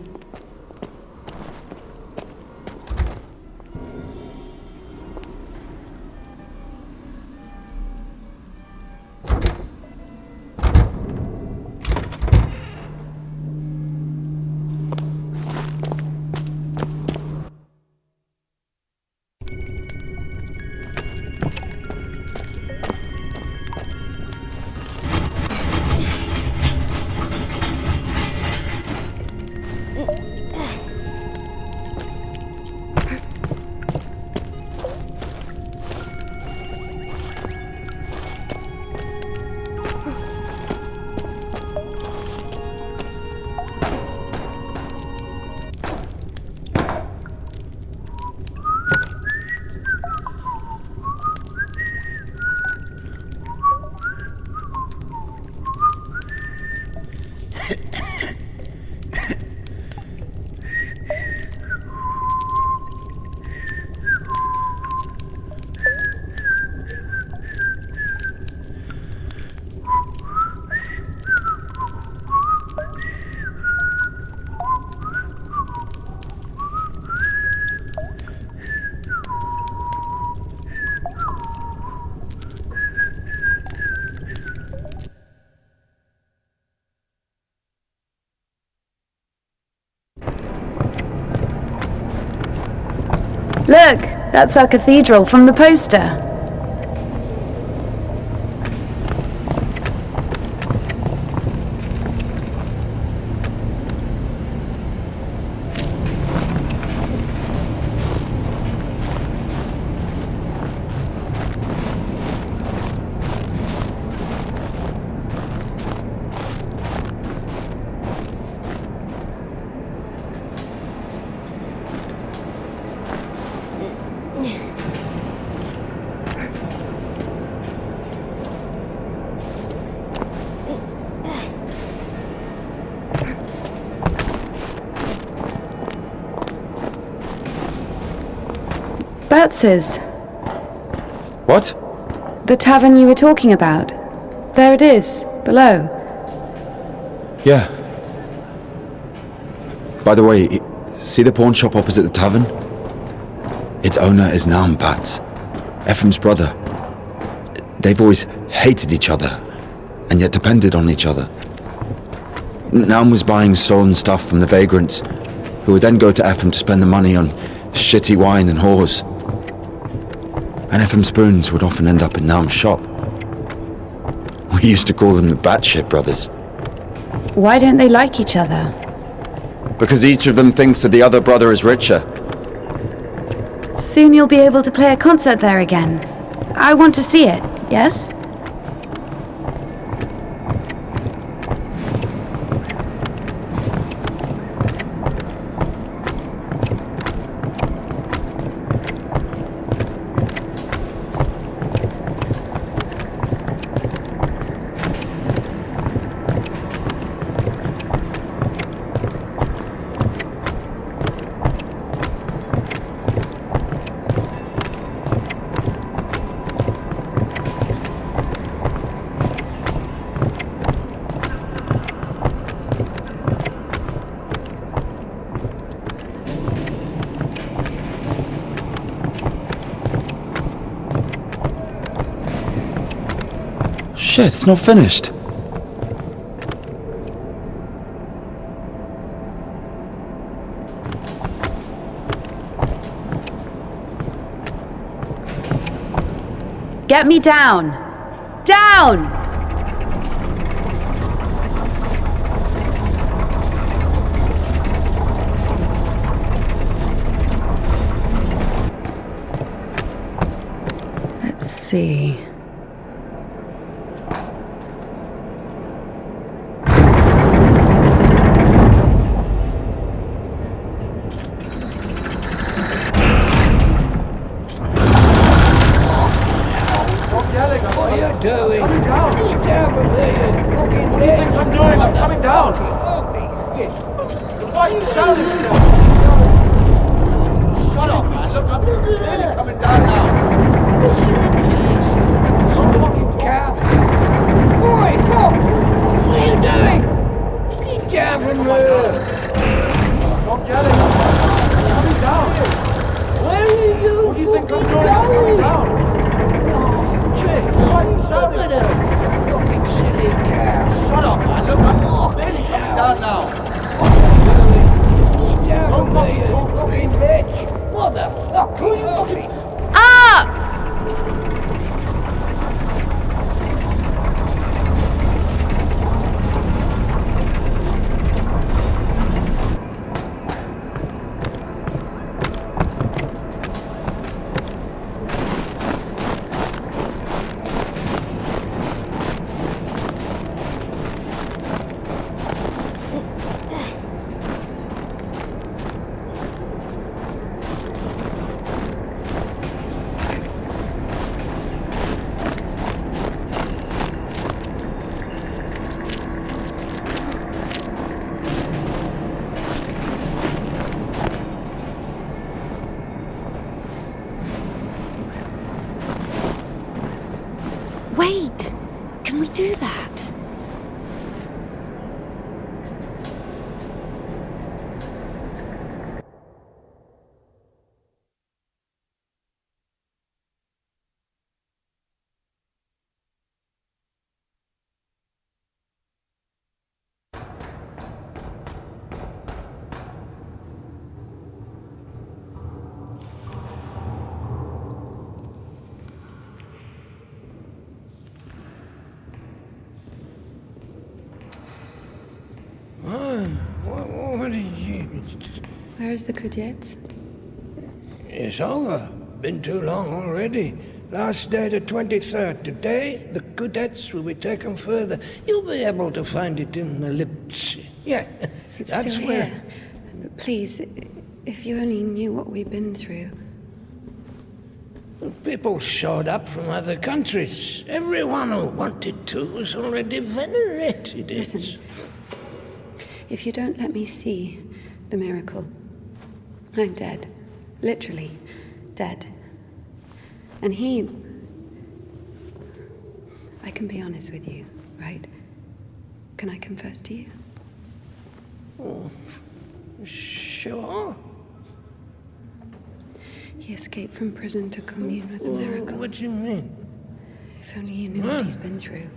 Speaker 1: That's our cathedral from the poster. Batz's.
Speaker 10: What?
Speaker 1: The tavern you were talking about. There it is, below.
Speaker 10: Yeah. By the way, see the pawn shop opposite the tavern? Its owner is Naum Batz, Ephraim's brother. They've always hated each other, and yet depended on each other. Naum was buying stolen stuff from the vagrants, who would then go to Ephraim to spend the money on shitty wine and whores. And Ephraim's spoons would often end up in Naum's shop. We used to call them the Batshit brothers.
Speaker 1: Why don't they like each other?
Speaker 10: Because each of them thinks that the other brother is richer.
Speaker 1: Soon you'll be able to play a concert there again. I want to see it, yes?
Speaker 10: Shit, it's not finished.
Speaker 1: Get me down! Down! Let's see. Wait! Can we do that? Where is the cadet?
Speaker 11: It's over. Been too long already. Last day the 23rd. Today, the cadets will be taken further. You'll be able to find it in the lips. Yeah,
Speaker 1: It's
Speaker 11: that's
Speaker 1: still
Speaker 11: where...
Speaker 1: here. Please, if you only knew what we've been through.
Speaker 11: People showed up from other countries. Everyone who wanted to was already venerated.
Speaker 1: Listen, if you don't let me see the miracle, I'm dead. Literally dead. And I can be honest with you, right? Can I confess to you?
Speaker 11: Oh, sure.
Speaker 1: He escaped from prison to commune with the miracle.
Speaker 11: What do you mean?
Speaker 1: If only you knew what he's been through.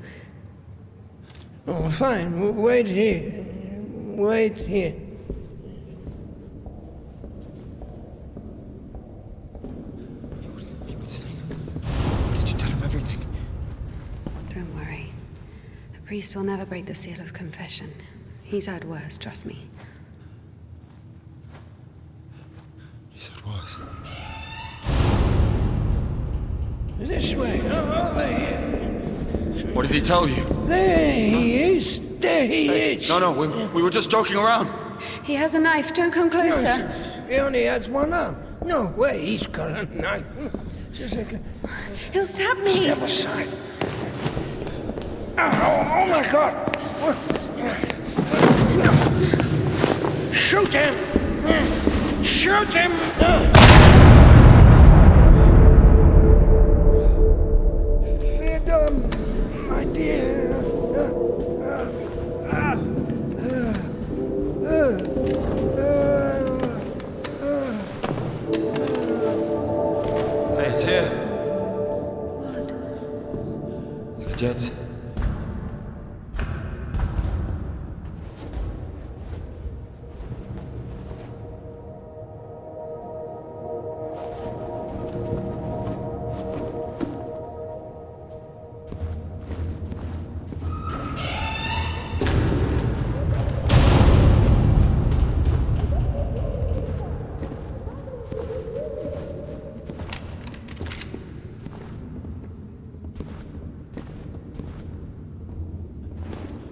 Speaker 11: Oh, fine. Wait here. Wait here.
Speaker 10: Why did you tell him everything?
Speaker 1: Don't worry. A priest will never break the seal of confession. He's had worse, trust me.
Speaker 10: He said was.
Speaker 11: This way. Over here.
Speaker 10: What did he tell you?
Speaker 11: There he is. There he is.
Speaker 10: No, we were just joking around.
Speaker 1: He has a knife. Don't come closer.
Speaker 11: No, he only has one arm. No way he's got a knife. Just a second.
Speaker 1: He'll stab me.
Speaker 11: Step aside. Oh my God. Shoot him. Shoot him. Freedom, my dear.
Speaker 10: Hey, it's here.
Speaker 1: What?
Speaker 10: The cadets.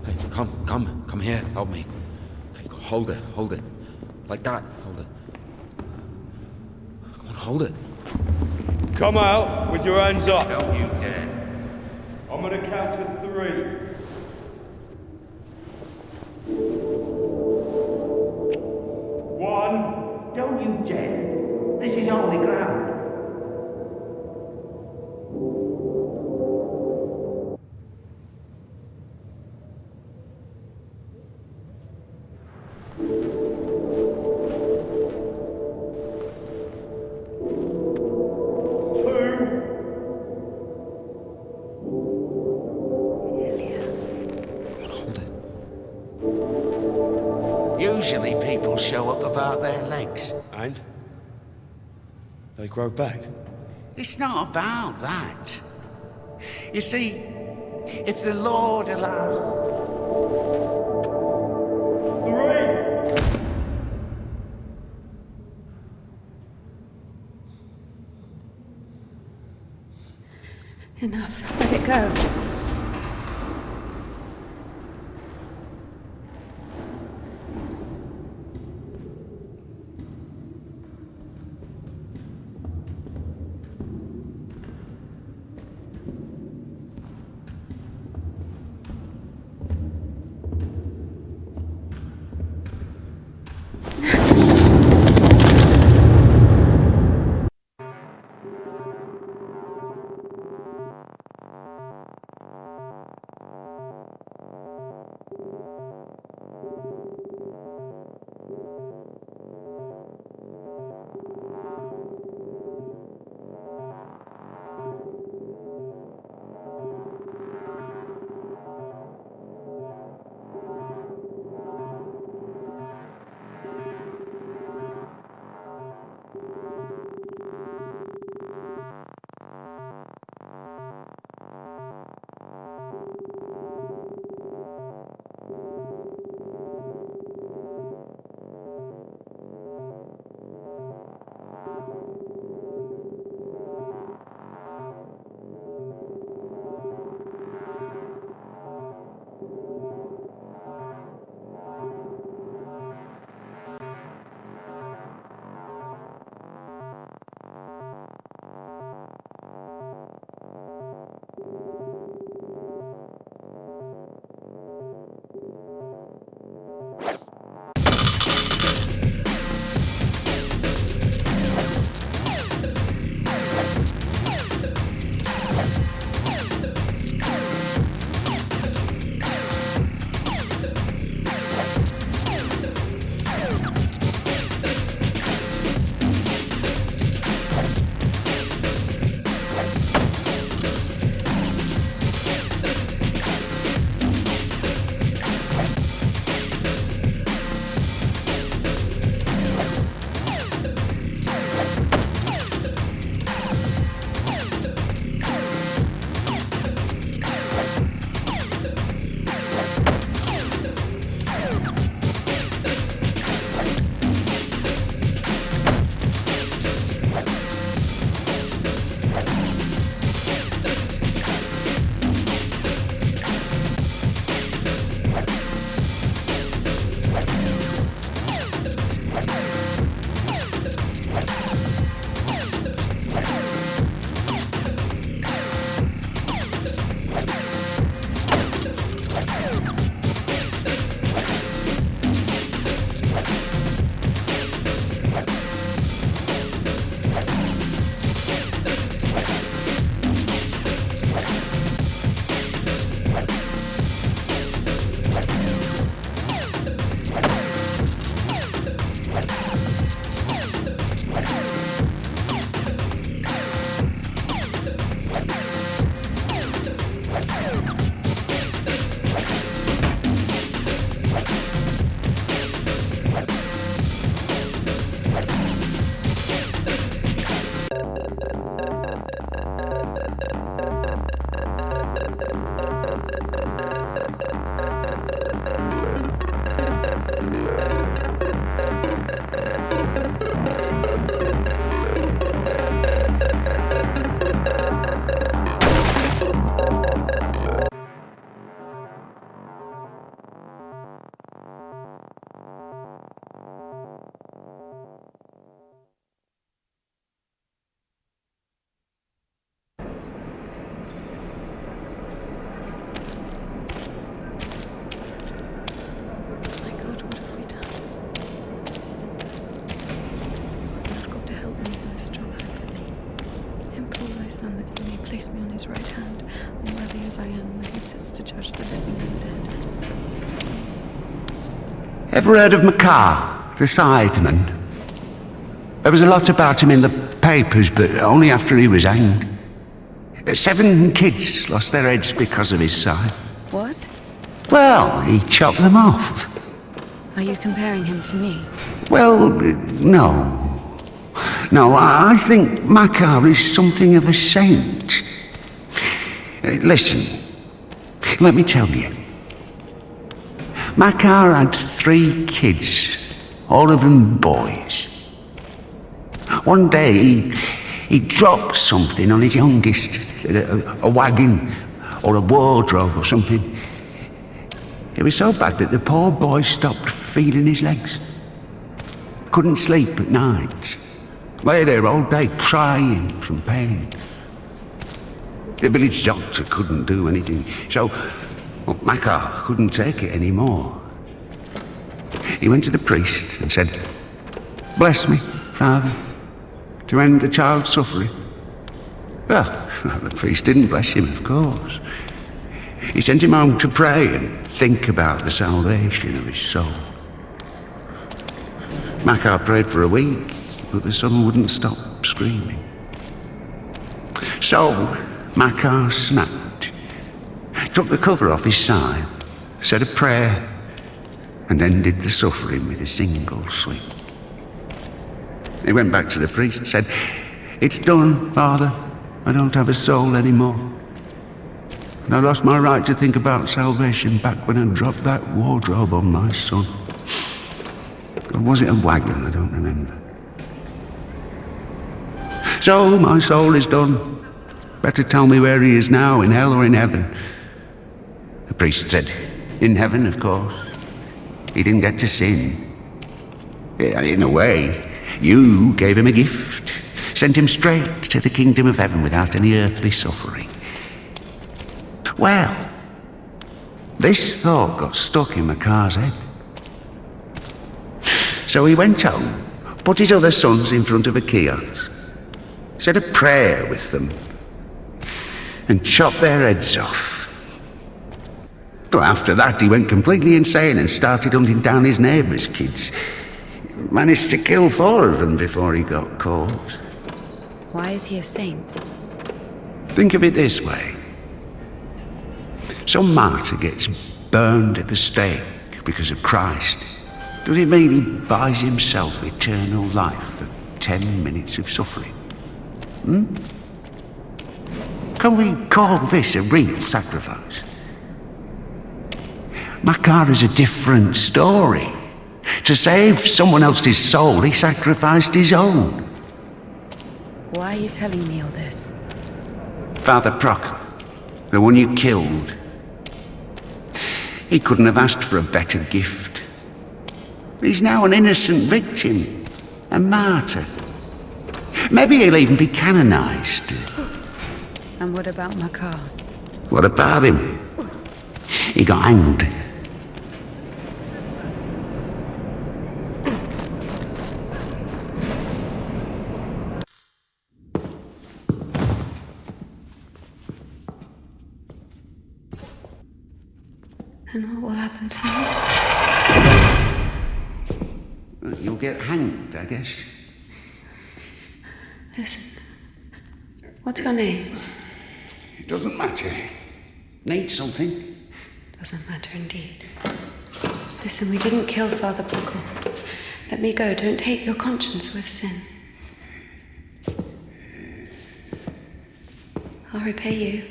Speaker 10: Hey, come here, help me. Okay, hold it. Like that, hold it. Come on, hold it.
Speaker 8: Come out with your hands up.
Speaker 6: Don't you dare.
Speaker 8: I'm gonna count to 3. One.
Speaker 6: Don't you dare. This is holy ground.
Speaker 10: Hold it.
Speaker 6: Usually people show up about their legs.
Speaker 8: And? They grow back.
Speaker 6: It's not about that. You see, if the Lord allows...
Speaker 8: 3.
Speaker 1: Enough. Let it go.
Speaker 7: and he placed me on his right hand, unworthy as I am when he sits to judge the living and dead.
Speaker 6: Ever heard of Makar, the scytheman? There was a lot about him in the papers, but only after he was hanged. 7 kids lost their heads because of his scythe.
Speaker 1: What?
Speaker 6: Well, he chopped them off.
Speaker 1: Are you comparing him to me?
Speaker 6: Well, no. No, I think Makar is something of a saint. Listen, let me tell you. Makar had 3 kids, all of them boys. One day, he dropped something on his youngest, a wagon or a wardrobe or something. It was so bad that the poor boy stopped feeling his legs. Couldn't sleep at night. Lay there all day crying from pain. The village doctor couldn't do anything, so Makar couldn't take it anymore. He went to the priest and said, "Bless me, Father, to end the child's suffering." Well, the priest didn't bless him, of course. He sent him home to pray and think about the salvation of his soul. Makar prayed for a week, but the son wouldn't stop screaming. So Makar snapped, took the cover off his side, said a prayer, and ended the suffering with a single sweep. He went back to the priest and said, "It's done, Father. I don't have a soul anymore. And I lost my right to think about salvation back when I dropped that wardrobe on my son." Or was it a wagon? I don't remember. "So my soul is done. Better tell me where he is now, in hell or in heaven." The priest said, "In heaven, of course. He didn't get to sin. Yeah, in a way, you gave him a gift. Sent him straight to the kingdom of heaven without any earthly suffering." Well, this thought got stuck in Makar's head. So he went home, put his other sons in front of a kiosk, said a prayer with them, and chopped their heads off. But after that, he went completely insane and started hunting down his neighbours' kids. Managed to kill 4 of them before he got caught.
Speaker 1: Why is he a saint?
Speaker 6: Think of it this way. Some martyr gets burned at the stake because of Christ. Does it mean he buys himself eternal life for 10 minutes of suffering? Can we call this a real sacrifice? Makar is a different story. To save someone else's soul, he sacrificed his own.
Speaker 1: Why are you telling me all this?
Speaker 6: Father Proctor, the one you killed, he couldn't have asked for a better gift. He's now an innocent victim, a martyr. Maybe he'll even be canonized.
Speaker 1: And what about Makar?
Speaker 6: What about him? He got hanged.
Speaker 7: And what will happen to me?
Speaker 6: You'll get hanged, I guess.
Speaker 7: Listen, what's your name?
Speaker 6: It doesn't matter. Need something?
Speaker 7: Doesn't matter indeed. Listen, we didn't kill Father Buckle. Let me go. Don't taint your conscience with sin. I'll repay you.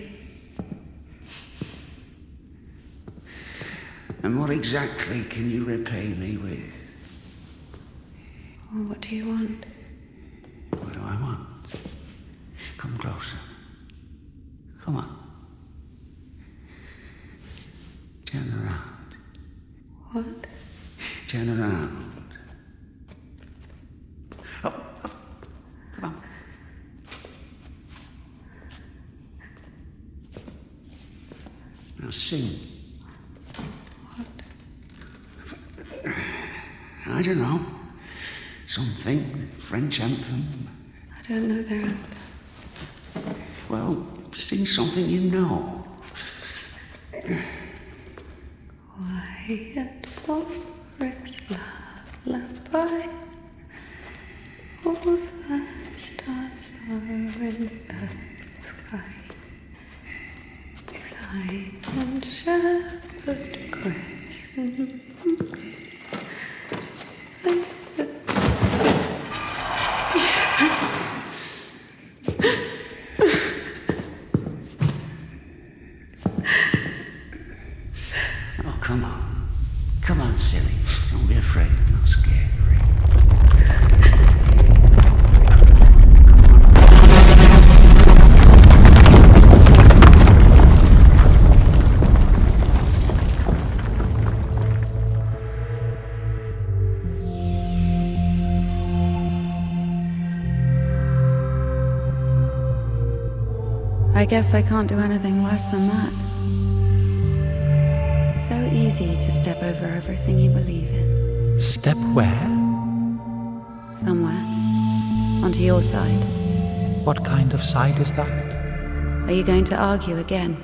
Speaker 6: And what exactly can you repay me with?
Speaker 7: Well, what do you want?
Speaker 6: What do I want? Come closer. Come on. Turn around.
Speaker 7: What?
Speaker 6: Turn around. Up, up. Come on. Now sing. I don't know. Something. French anthem.
Speaker 7: I don't know their anthem.
Speaker 6: Well, Well, sing something you know.
Speaker 1: Quiet forest lullaby. All the stars are in the sky. Silent shepherd cries.
Speaker 6: Oh, come on. Come on, silly. Don't be afraid. I'm not scared.
Speaker 1: I guess I can't do anything worse than that. It's so easy to step over everything you believe in.
Speaker 3: Step where?
Speaker 1: Somewhere. Onto your side.
Speaker 3: What kind of side is that?
Speaker 1: Are you going to argue again?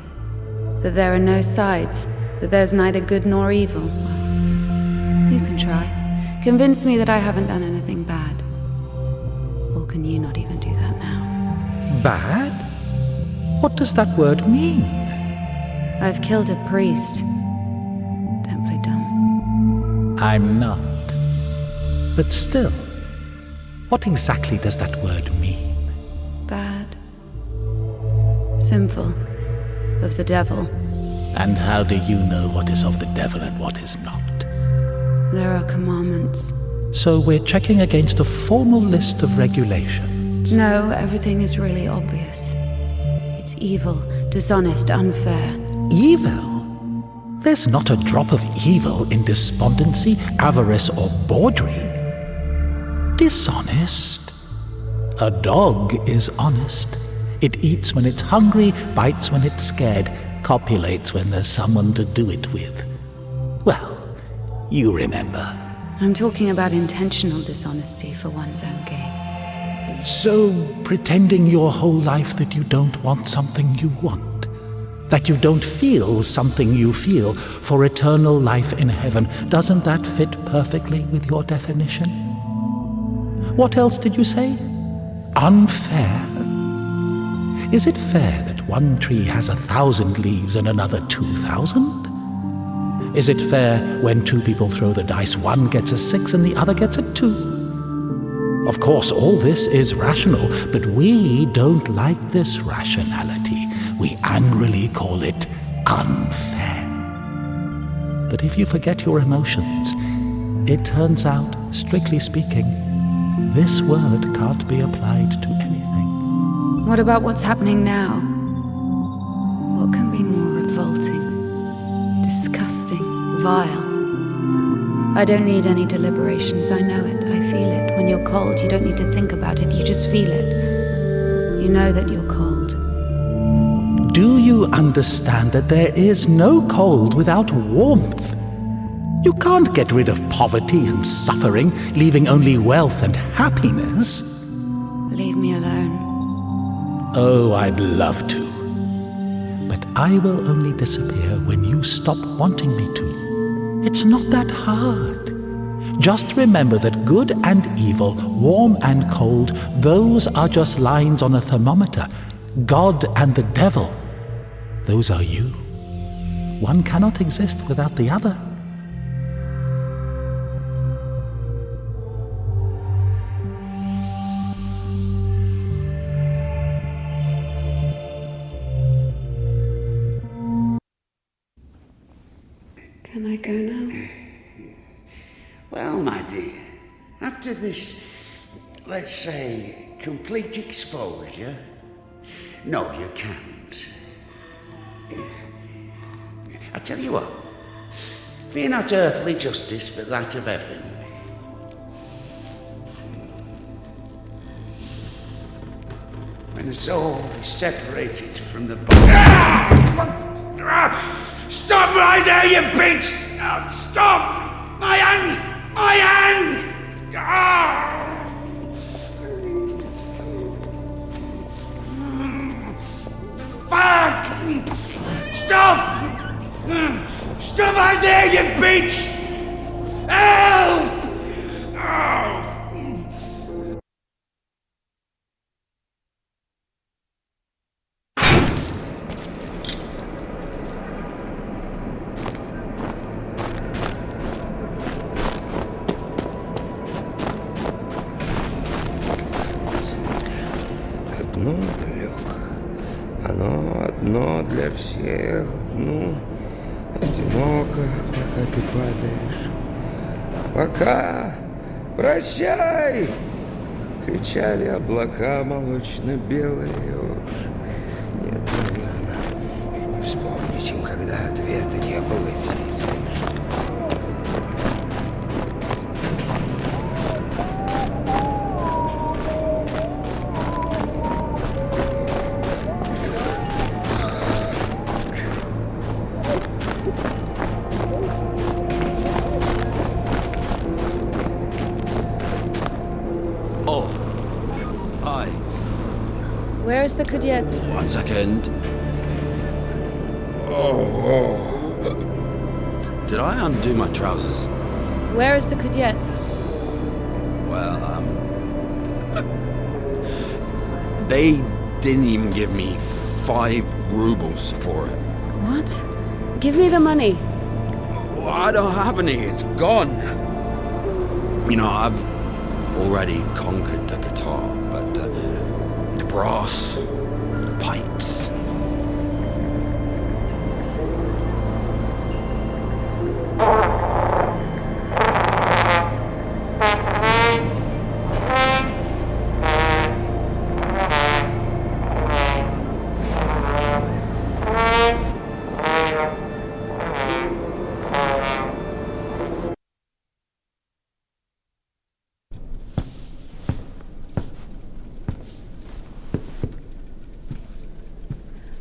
Speaker 1: That there are no sides? That there's neither good nor evil? Well, you can try. Convince me that I haven't done anything bad. Or can you not even do that now?
Speaker 3: Bad? What does that word mean?
Speaker 1: I've killed a priest. Don't play dumb.
Speaker 3: I'm not. But still, what exactly does that word mean?
Speaker 1: Bad. Sinful. Of the devil.
Speaker 3: And how do you know what is of the devil and what is not?
Speaker 1: There are commandments.
Speaker 3: So we're checking against a formal list of regulations.
Speaker 1: No, everything is really obvious. It's evil, dishonest, unfair.
Speaker 3: Evil? There's not a drop of evil in despondency, avarice, or bawdry. Dishonest? A dog is honest. It eats when it's hungry, bites when it's scared, copulates when there's someone to do it with. Well, you remember.
Speaker 1: I'm talking about intentional dishonesty for one's own gain.
Speaker 3: So, pretending your whole life that you don't want something you want, that you don't feel something you feel for eternal life in heaven, doesn't that fit perfectly with your definition? What else did you say? Unfair? Is it fair that one tree has 1,000 leaves and another 2,000? Is it fair when two people throw the dice, one gets a 6 and the other gets a 2? Of course, all this is rational, but we don't like this rationality. We angrily call it unfair. But if you forget your emotions, it turns out, strictly speaking, this word can't be applied to anything.
Speaker 1: What about what's happening now? What can be more revolting, disgusting, vile? I don't need any deliberations, I know it, I feel it. When you're cold, you don't need to think about it, you just feel it. You know that you're cold.
Speaker 3: Do you understand that there is no cold without warmth? You can't get rid of poverty and suffering, leaving only wealth and happiness.
Speaker 1: Leave me alone.
Speaker 3: Oh, I'd love to. But I will only disappear when you stop wanting me to. It's not that hard. Just remember that good and evil, warm and cold, those are just lines on a thermometer. God and the devil, those are you. One cannot exist without the other.
Speaker 1: Can I go now?
Speaker 6: Well, my dear, after this, let's say, complete exposure, no, you can't. I tell you what, fear not earthly justice, but that of heaven. When a soul is separated from the body... Stop right there, you bitch! Now, stop! My hand! My hand!
Speaker 9: Stop! Stop out there, you bitch! Help! Oh.
Speaker 12: Одно далеко, оно одно для всех, ну, одиноко, пока ты падаешь. Пока, прощай! Кричали облака молочно-белые уж. Нет, наверное, и не вспомнить им, когда ответа не было, и все слышали.
Speaker 10: Oh. Hi.
Speaker 1: Where is the Kudets?
Speaker 10: 1 second. Did I undo my trousers?
Speaker 1: Where is the Kudets?
Speaker 10: Well, they didn't even give me 5 rubles for it.
Speaker 1: What? Give me the money.
Speaker 10: Well, I don't have any. It's gone. You know, I've already conquered the guitar, but the brass, the pipes.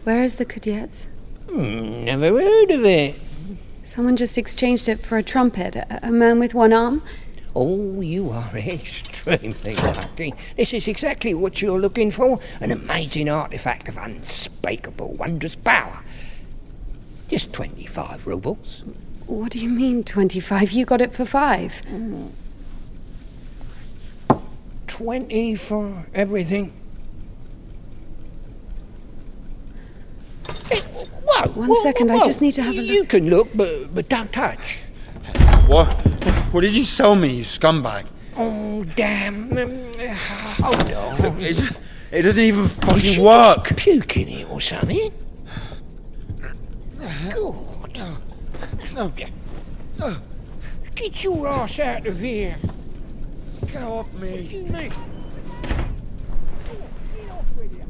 Speaker 1: Where is the Kudets?
Speaker 11: Never heard of it.
Speaker 1: Someone just exchanged it for a trumpet. A man with one arm?
Speaker 11: Oh, you are extremely lucky. This is exactly what you're looking for. An amazing artifact of unspeakable, wondrous power. Just 25 rubles.
Speaker 1: What do you mean, 25? You got it for 5.
Speaker 11: 20 for everything. Hey, whoa,
Speaker 1: One second, I just need to have a look.
Speaker 11: You can look, but don't touch.
Speaker 10: What? What did you sell me, you scumbag?
Speaker 11: Oh, damn. Hold on.
Speaker 10: It doesn't even fucking work.
Speaker 11: Puke in it or something. God. Get your ass out of here.
Speaker 10: Get off me.
Speaker 11: What do you mean? Get off with you.